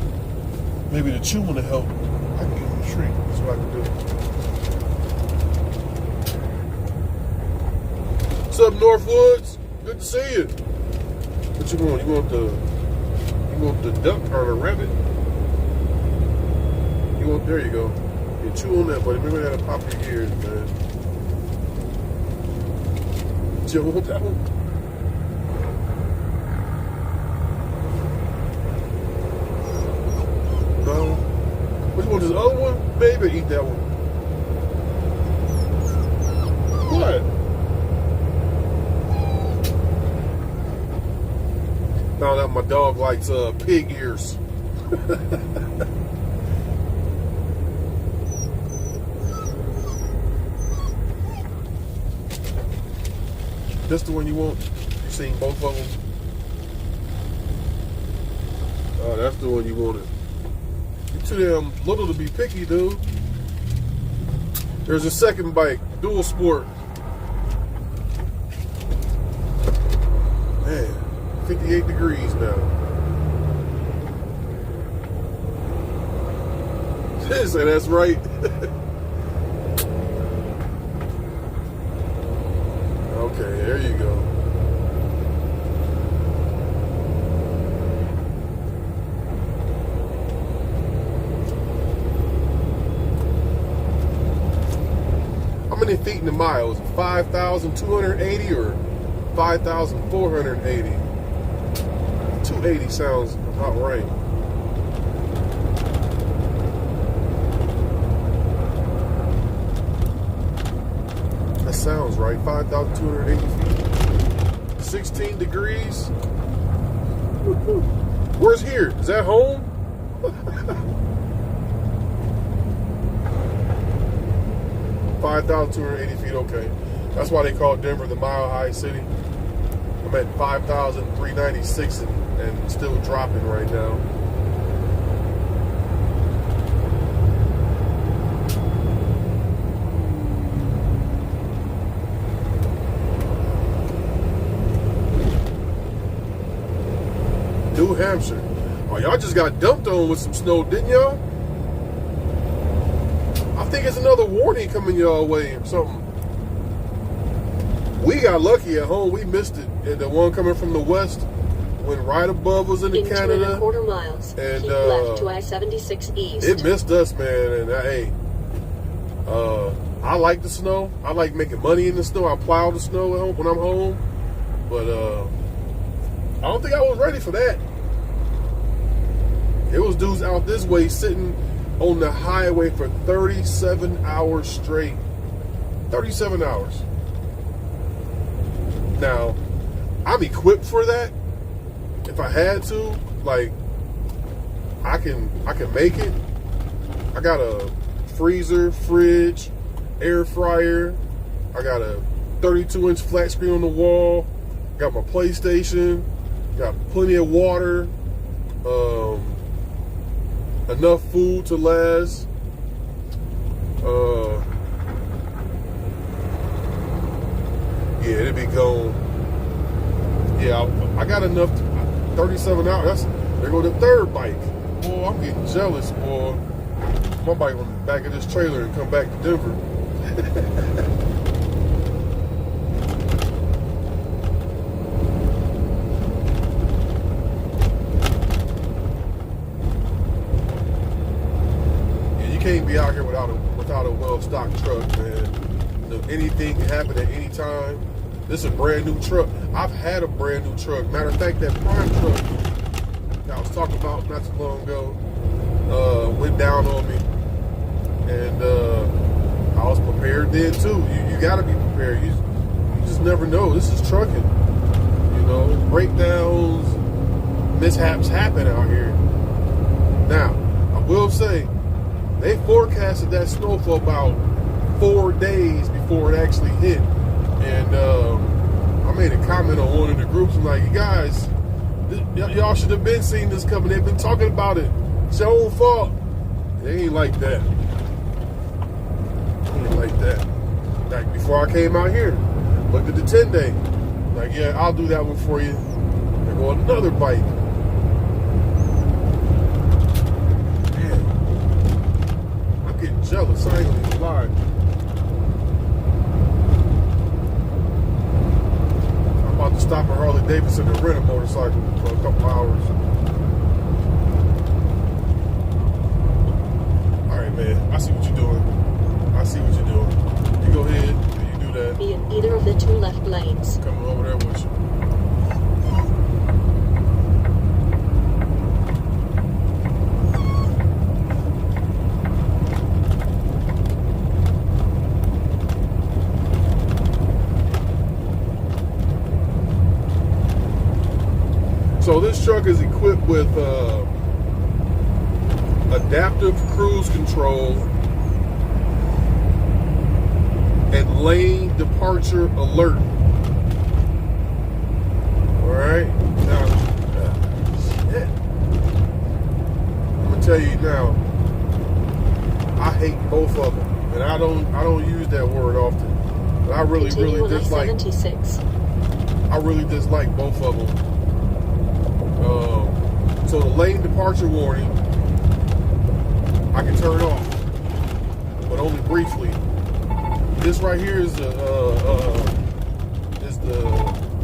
Maybe the chew want to help. I can give you a treat. That's what I can do. What's up, Northwoods? Good to see you. What you want? You want the duck or the rabbit? There you go. You chew on that, buddy. Maybe that'll pop your ears, man. Do you want that one? No. Which one? This other one? Maybe eat that one. What? Found out my dog likes pig ears. This the one you want? You seen both of them? Oh, that's the one you wanted. You're too damn little to be picky, dude. There's a second bike, dual sport. Man, 58 degrees now. Say that's right. Okay, there you go. How many feet in the mile? Is it 5,280 or 5,480? 280 sounds about right. That sounds right. 5,280 feet. 16 degrees. Where's here? Is that home? 5,280 feet, okay. That's why they call Denver the Mile High City. I'm at 5,396 and still dropping right now. New Hampshire. Oh, y'all just got dumped on with some snow, didn't y'all? I think it's another warning coming y'all way or something. We got lucky at home. We missed it. And the one coming from the west went right above us into Canada. 2.25 miles. And keep left to I-76 east. It missed us, man. And hey, I like the snow. I like making money in the snow. I plow the snow at home when I'm home. But I don't think I was ready for that. It was dudes out this way sitting on the highway for 37 hours straight. 37 hours. Now, I'm equipped for that. If I had to, like, I can make it. I got a freezer, fridge, air fryer. I got a 32-inch flat screen on the wall. Got my PlayStation. Got plenty of water. Enough food to last. Yeah, it'll be gone. Yeah, I got enough. 37 hours. There go the third bike. Boy, I'm getting jealous, boy. My bike on the back of this trailer and come back to Denver. Can't be out here without a well-stocked truck, man. You know, anything can happen at any time. This is a brand new truck. I've had a brand new truck. Matter of fact, that prime truck that I was talking about not too long ago went down on me, and I was prepared then too. You got to be prepared. You just never know. This is trucking. You know, breakdowns, mishaps happen out here. Now, I will say, they forecasted that snow for about 4 days before it actually hit. And I made a comment on one of the groups. I'm like, you guys, y'all should have been seeing this coming. They've been talking about it. It's your own fault. It ain't like that. It ain't like that. Like before I came out here, looked at the 10-day. Like, yeah, I'll do that one for you. There go another bike. Getting jealous, I ain't gonna even lie. I'm about to stop at Harley Davidson and rent a motorcycle for a couple hours. Alright, man, I see what you're doing. I see what you're doing. You go ahead and you do that. Be in either of the two left lanes. Coming over there with you. So this truck is equipped with adaptive cruise control and lane departure alert. All right, now, shit. I'm gonna tell you now, I hate both of them, and I don't use that word often, but I really dislike. I really dislike both of them. So the lane departure warning, I can turn off, but only briefly. This right here is the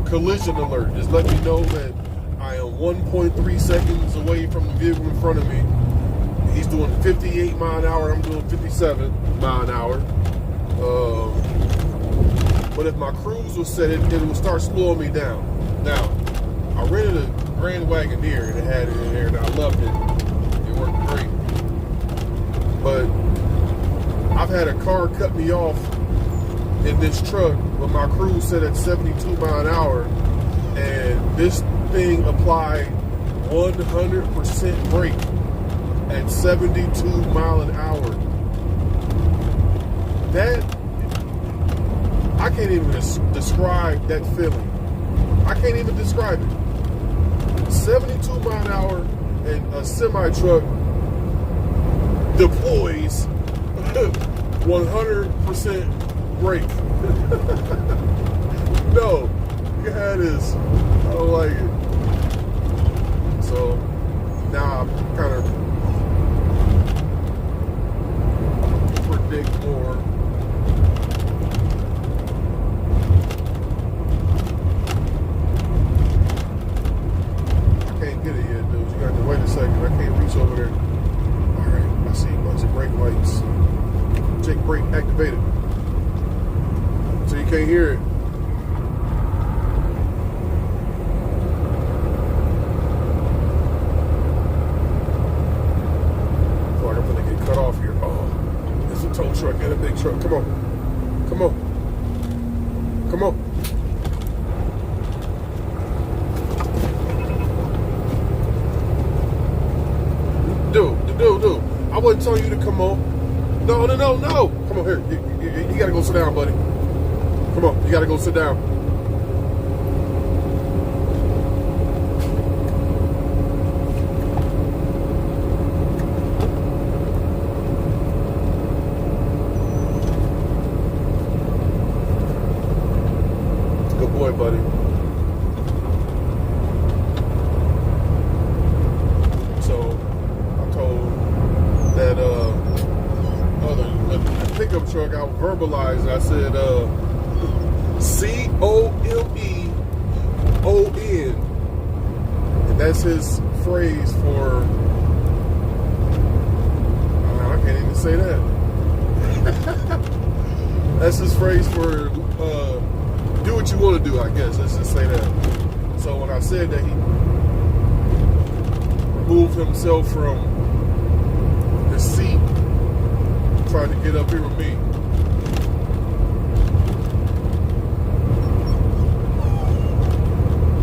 collision alert. Just let me know that I am 1.3 seconds away from the vehicle in front of me. He's doing 58 mile an hour. I'm doing 57 mile an hour. But if my cruise was set, it would start slowing me down. Now, I rented a Grand Wagoneer and it had it in there and I loved it. It worked great. But I've had a car cut me off in this truck with my cruise set at 72 mile an hour, and this thing applied 100% brake at 72 mile an hour. That, I can't even describe that feeling. I can't even describe it. 72 mile an hour and a semi-truck deploys 100% brake. No, God is, I don't like it. So now I'm kind of predict more. I can't get it yet, dude. You got to wait a second. I can't reach over there. All right, I see a bunch of brake lights. Check brake activated. So you can't hear it. Cut off here. Oh, it's a tow truck and a big truck. Come on. Come on. Come on. Dude. I wasn't telling you to come on. No. Come on here. You gotta go sit down, buddy. Come on. You gotta go sit down. Boy, buddy. So I told that other pickup truck, I verbalized. I said COMEON, and that's his phrase for. I can't even say that. That's his phrase for. Do what you want to do, I guess. Let's just say that. So when I said that he removed himself from his seat, tried to get up here with me.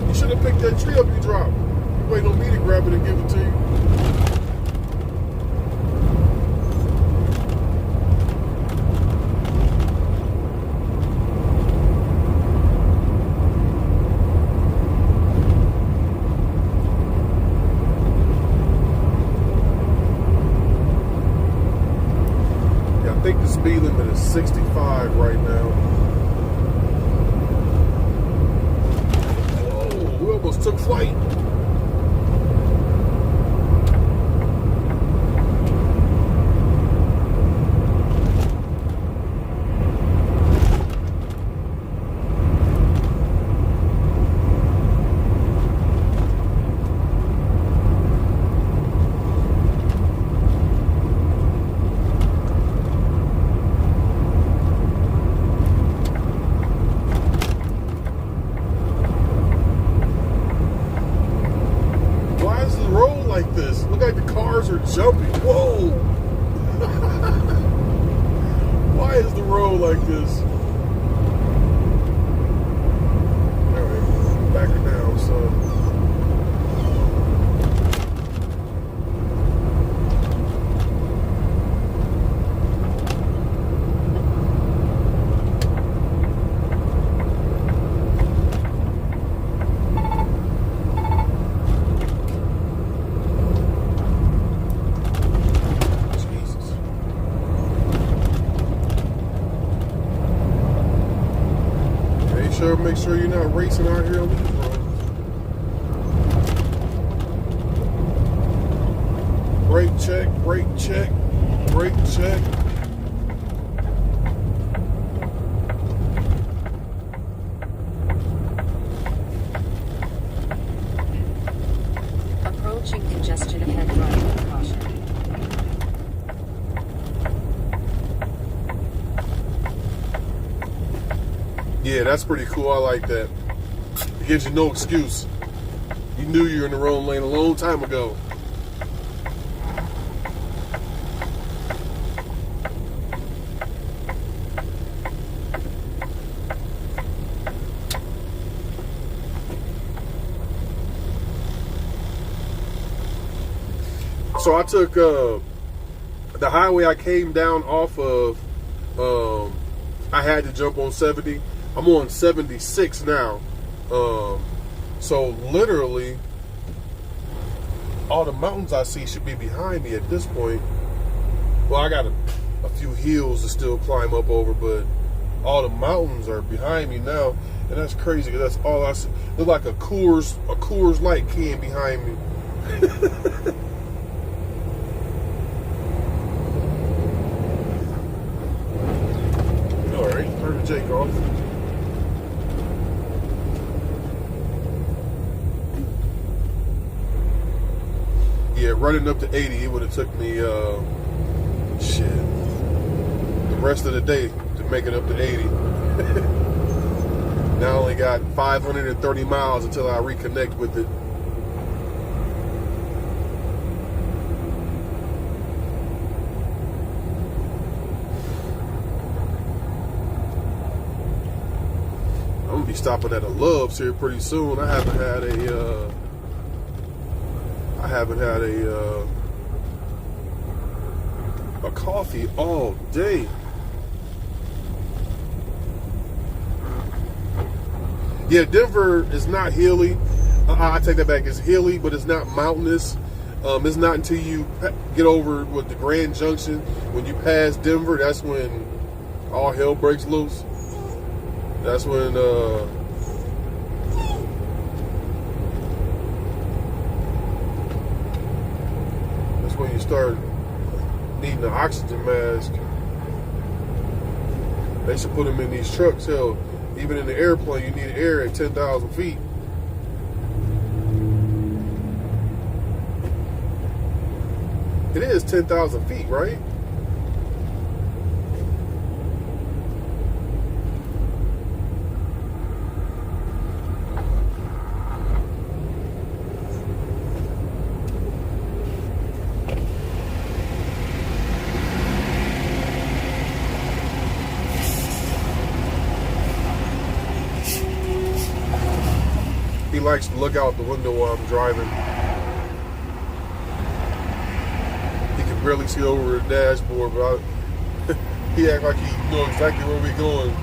You should have picked that tree up you dropped. You waiting on me to grab it and give it to you. I think the speed limit is 65 right now. Whoa, we almost took flight. Like this. Look like the cars are jumping. Whoa! Why is the road like this? Alright, back her down, son. Make sure you're not racing out here on these roads. Brake check, brake check, brake check. Approaching congestion ahead, drive with caution. Yeah, that's pretty cool. I like that. It gives you no excuse. You knew you were in the wrong lane a long time ago. So I took the highway I came down off of. I had to jump on 70. I'm on 76 now. So literally, all the mountains I see should be behind me at this point. Well, I got a few hills to still climb up over, but all the mountains are behind me now, and that's crazy because that's all I see. Look like a Coors Light can behind me. All right, turn the Jake off. Yeah, running up to 80, it would have took me shit the rest of the day to make it up to 80. Now I only got 530 miles until I reconnect with it. I'm gonna be stopping at a Love's here pretty soon. I haven't had a coffee all day. Yeah, Denver is not hilly. I take that back. It's hilly, but it's not mountainous. It's not until you get over with the Grand Junction. When you pass Denver, that's when all hell breaks loose. That's when you start needing an oxygen mask. They should put them in these trucks. Hell, even in the airplane, you need air at 10,000 feet. It is 10,000 feet, right? He likes to look out the window while I'm driving. He can barely see over the dashboard, but he act like he knows exactly where we're going.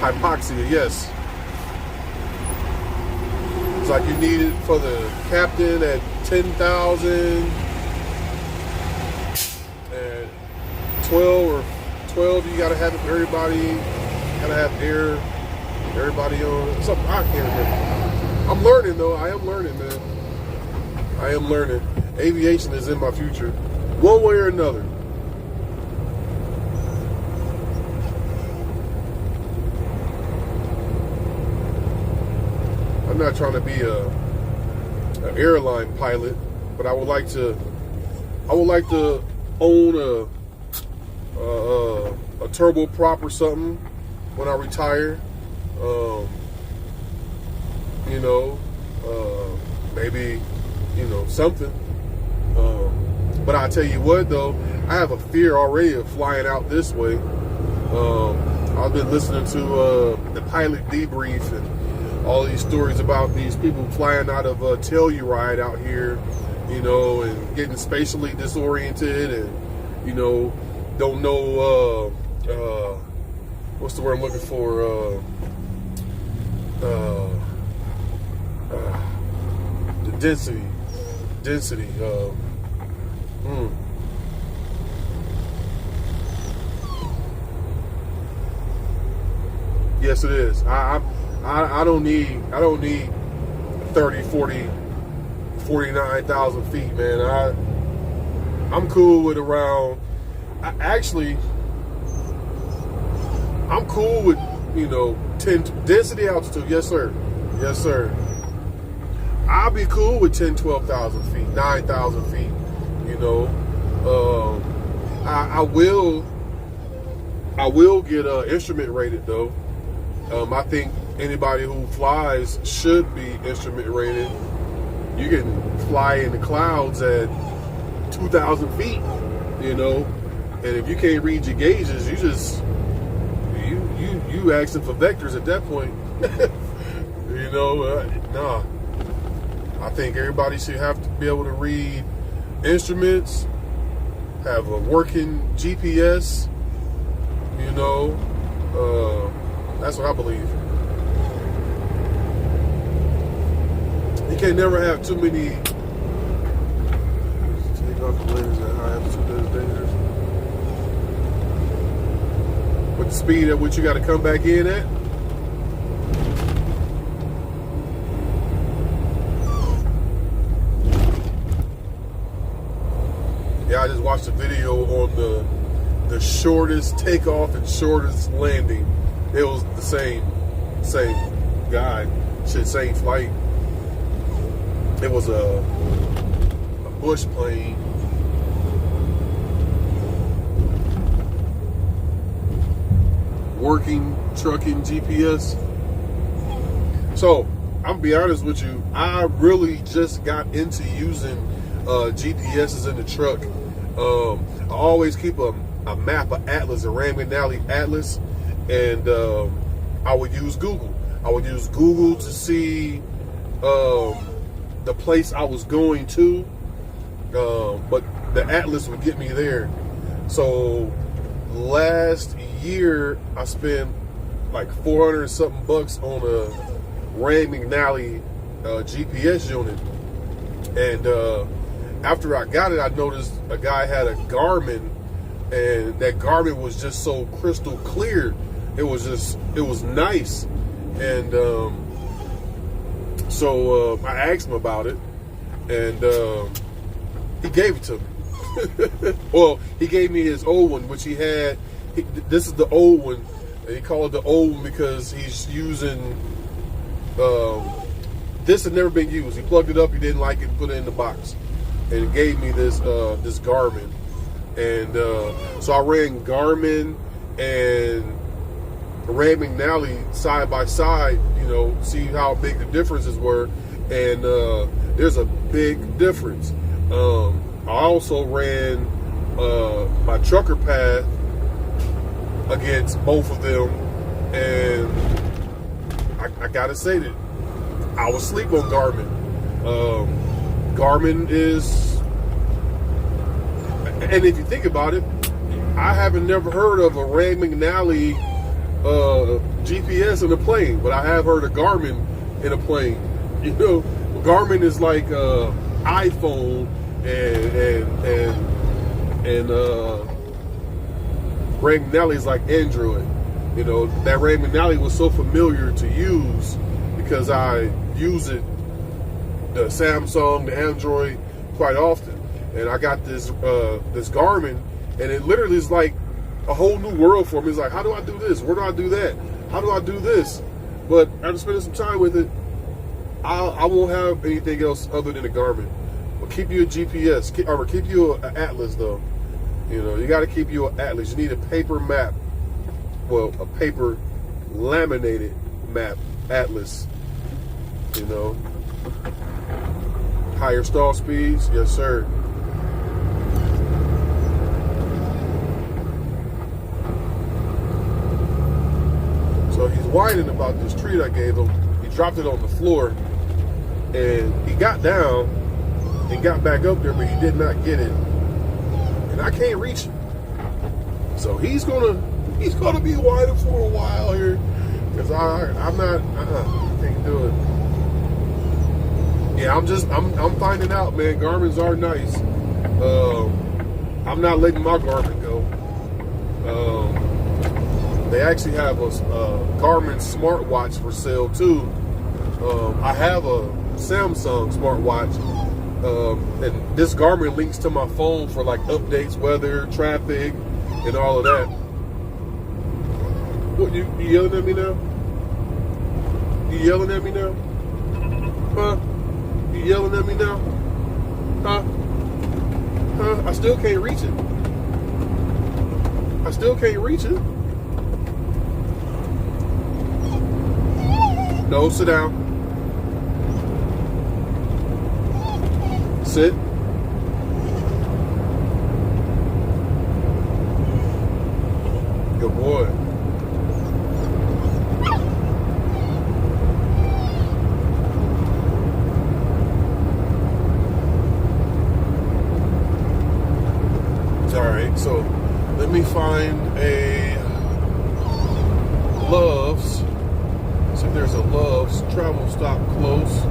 Hypoxia, yes. It's like you need it for the captain at 10,000. 12, you gotta have it for everybody. Gotta have everybody on. Something I can't remember. I'm learning though. I am learning, man. I am learning. Aviation is in my future, one way or another. I'm not trying to be an airline pilot, but I would like to own a turboprop or something when I retire. Maybe, something. But I tell you what, though, I have a fear already of flying out this way. I've been listening to the pilot debrief and all these stories about these people flying out of Telluride out here, and getting spatially disoriented and, don't know, what's the word I'm looking for? The density. Yes, it is. I don't need 30, 40, 49,000 feet, man. I'm cool with around. I'm cool with 10 density altitude. Yes, sir. I'll be cool with 10, 12,000 feet, 9,000 feet. I will get instrument rated though. I think anybody who flies should be instrument rated. You can fly in the clouds at 2,000 feet, and if you can't read your gauges, you asking for vectors at that point. You know, nah. I think everybody should have to be able to read instruments, have a working GPS. You know, that's what I believe. You can't never have too many. Take off the layers at high altitude. That is dangerous. With the speed at which you got to come back in at. Yeah, I just watched a video on the shortest takeoff and shortest landing. It was the same guy, same flight. It was a bush plane. Working trucking GPS. So I'm gonna be honest with you, I really just got into using GPSs in the truck. I always keep a map, an atlas, a Ram McNally atlas, and I would use Google. I would use Google to see the place I was going to, but the atlas would get me there. So last year I spent like 400 and something bucks on a Ram McNally GPS unit, and after I got it, I noticed a guy had a Garmin, and that Garmin was just so crystal clear. It was nice, and so I asked him about it, and he gave it to me. Well, he gave me his old one, which he had. This is the old one, and he called it the old one because he's using. This had never been used. He plugged it up. He didn't like it. Put it in the box, and he gave me this this Garmin, and so I ran Garmin and Ram McNally side by side. You know, see how big the differences were, and there's a big difference. I also ran my trucker path against both of them, and I gotta say that I was asleep on Garmin. Garmin is, and if you think about it, I haven't never heard of a Ram McNally GPS in a plane, but I have heard of Garmin in a plane. You know, Garmin is like iPhone and Ram McNally is like Android. You know, that Ram McNally was so familiar to use because I use it, the Samsung, the Android, quite often. And I got this this Garmin, and it literally is like a whole new world for me. It's like, how do I do this? Where do I do that? How do I do this? But after spending some time with it, I won't have anything else other than a Garmin. But keep you a GPS, or keep you an atlas though. You know, you got to keep you an atlas. You need a paper map. Well, a paper laminated map, atlas. You know, higher stall speeds, yes sir. So he's whining about this treat I gave him. He dropped it on the floor, and he got down and got back up there, but he did not get it, and I can't reach it. So he's gonna be whining for a while here, because I'm not, can't do it. Yeah, I'm finding out, man. Garmin's are nice. I'm not letting my Garmin go. They actually have a Garmin smartwatch for sale too. I have a Samsung smartwatch, and this Garmin links to my phone for like updates, weather, traffic, and all of that. What, you yelling at me now? You yelling at me now? Huh? You yelling at me now? Huh? Huh? I still can't reach it. I still can't reach it. No, sit down. Sit. Good boy. me find a Love's. See if there's a Love's travel stop close.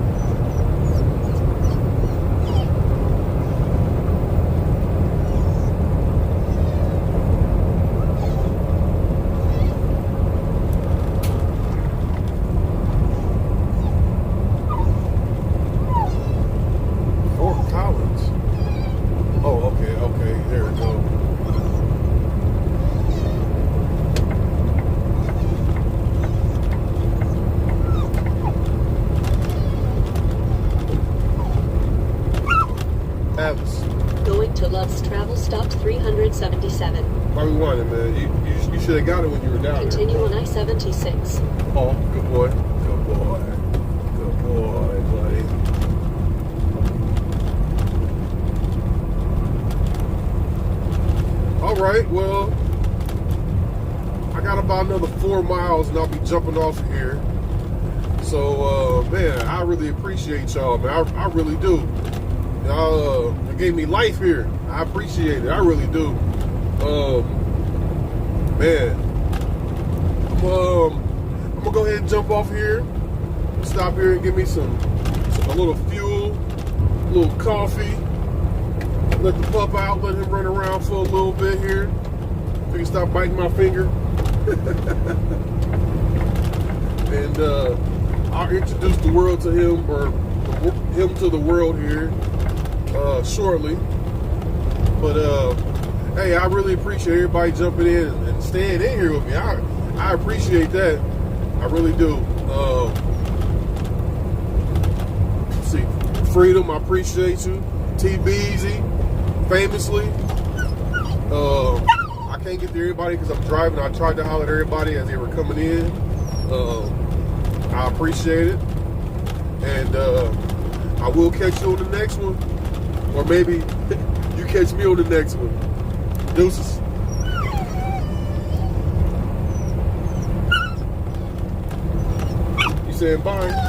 Fort Collins. Oh, okay, there we go. Atlas. Going to Love's travel stop 377. Why we want it, man? You should have got it when you were down Continue there. on I-76. Oh, good boy. Good boy. Good boy, buddy. All right, well, I got about another 4 miles and I'll be jumping off here. So, man, I really appreciate y'all, man. I really do. Y'all gave me life here. I appreciate it. I really do. Man, I'm gonna go ahead and jump off here. Stop here and give me a little fuel, a little coffee. Let the pup out. Let him run around for a little bit here. If he can stop biting my finger. And I'll introduce the world to him, or him to the world here. Shortly, but hey, I really appreciate everybody jumping in and staying in here with me. I appreciate that. I really do. Let's see, Freedom, I appreciate you. T-Beezy, famously. I can't get to everybody because I'm driving. I tried to holler at everybody as they were coming in. I appreciate it, and I will catch you on the next one. Or maybe you catch me on the next one. Deuces. You saying bye?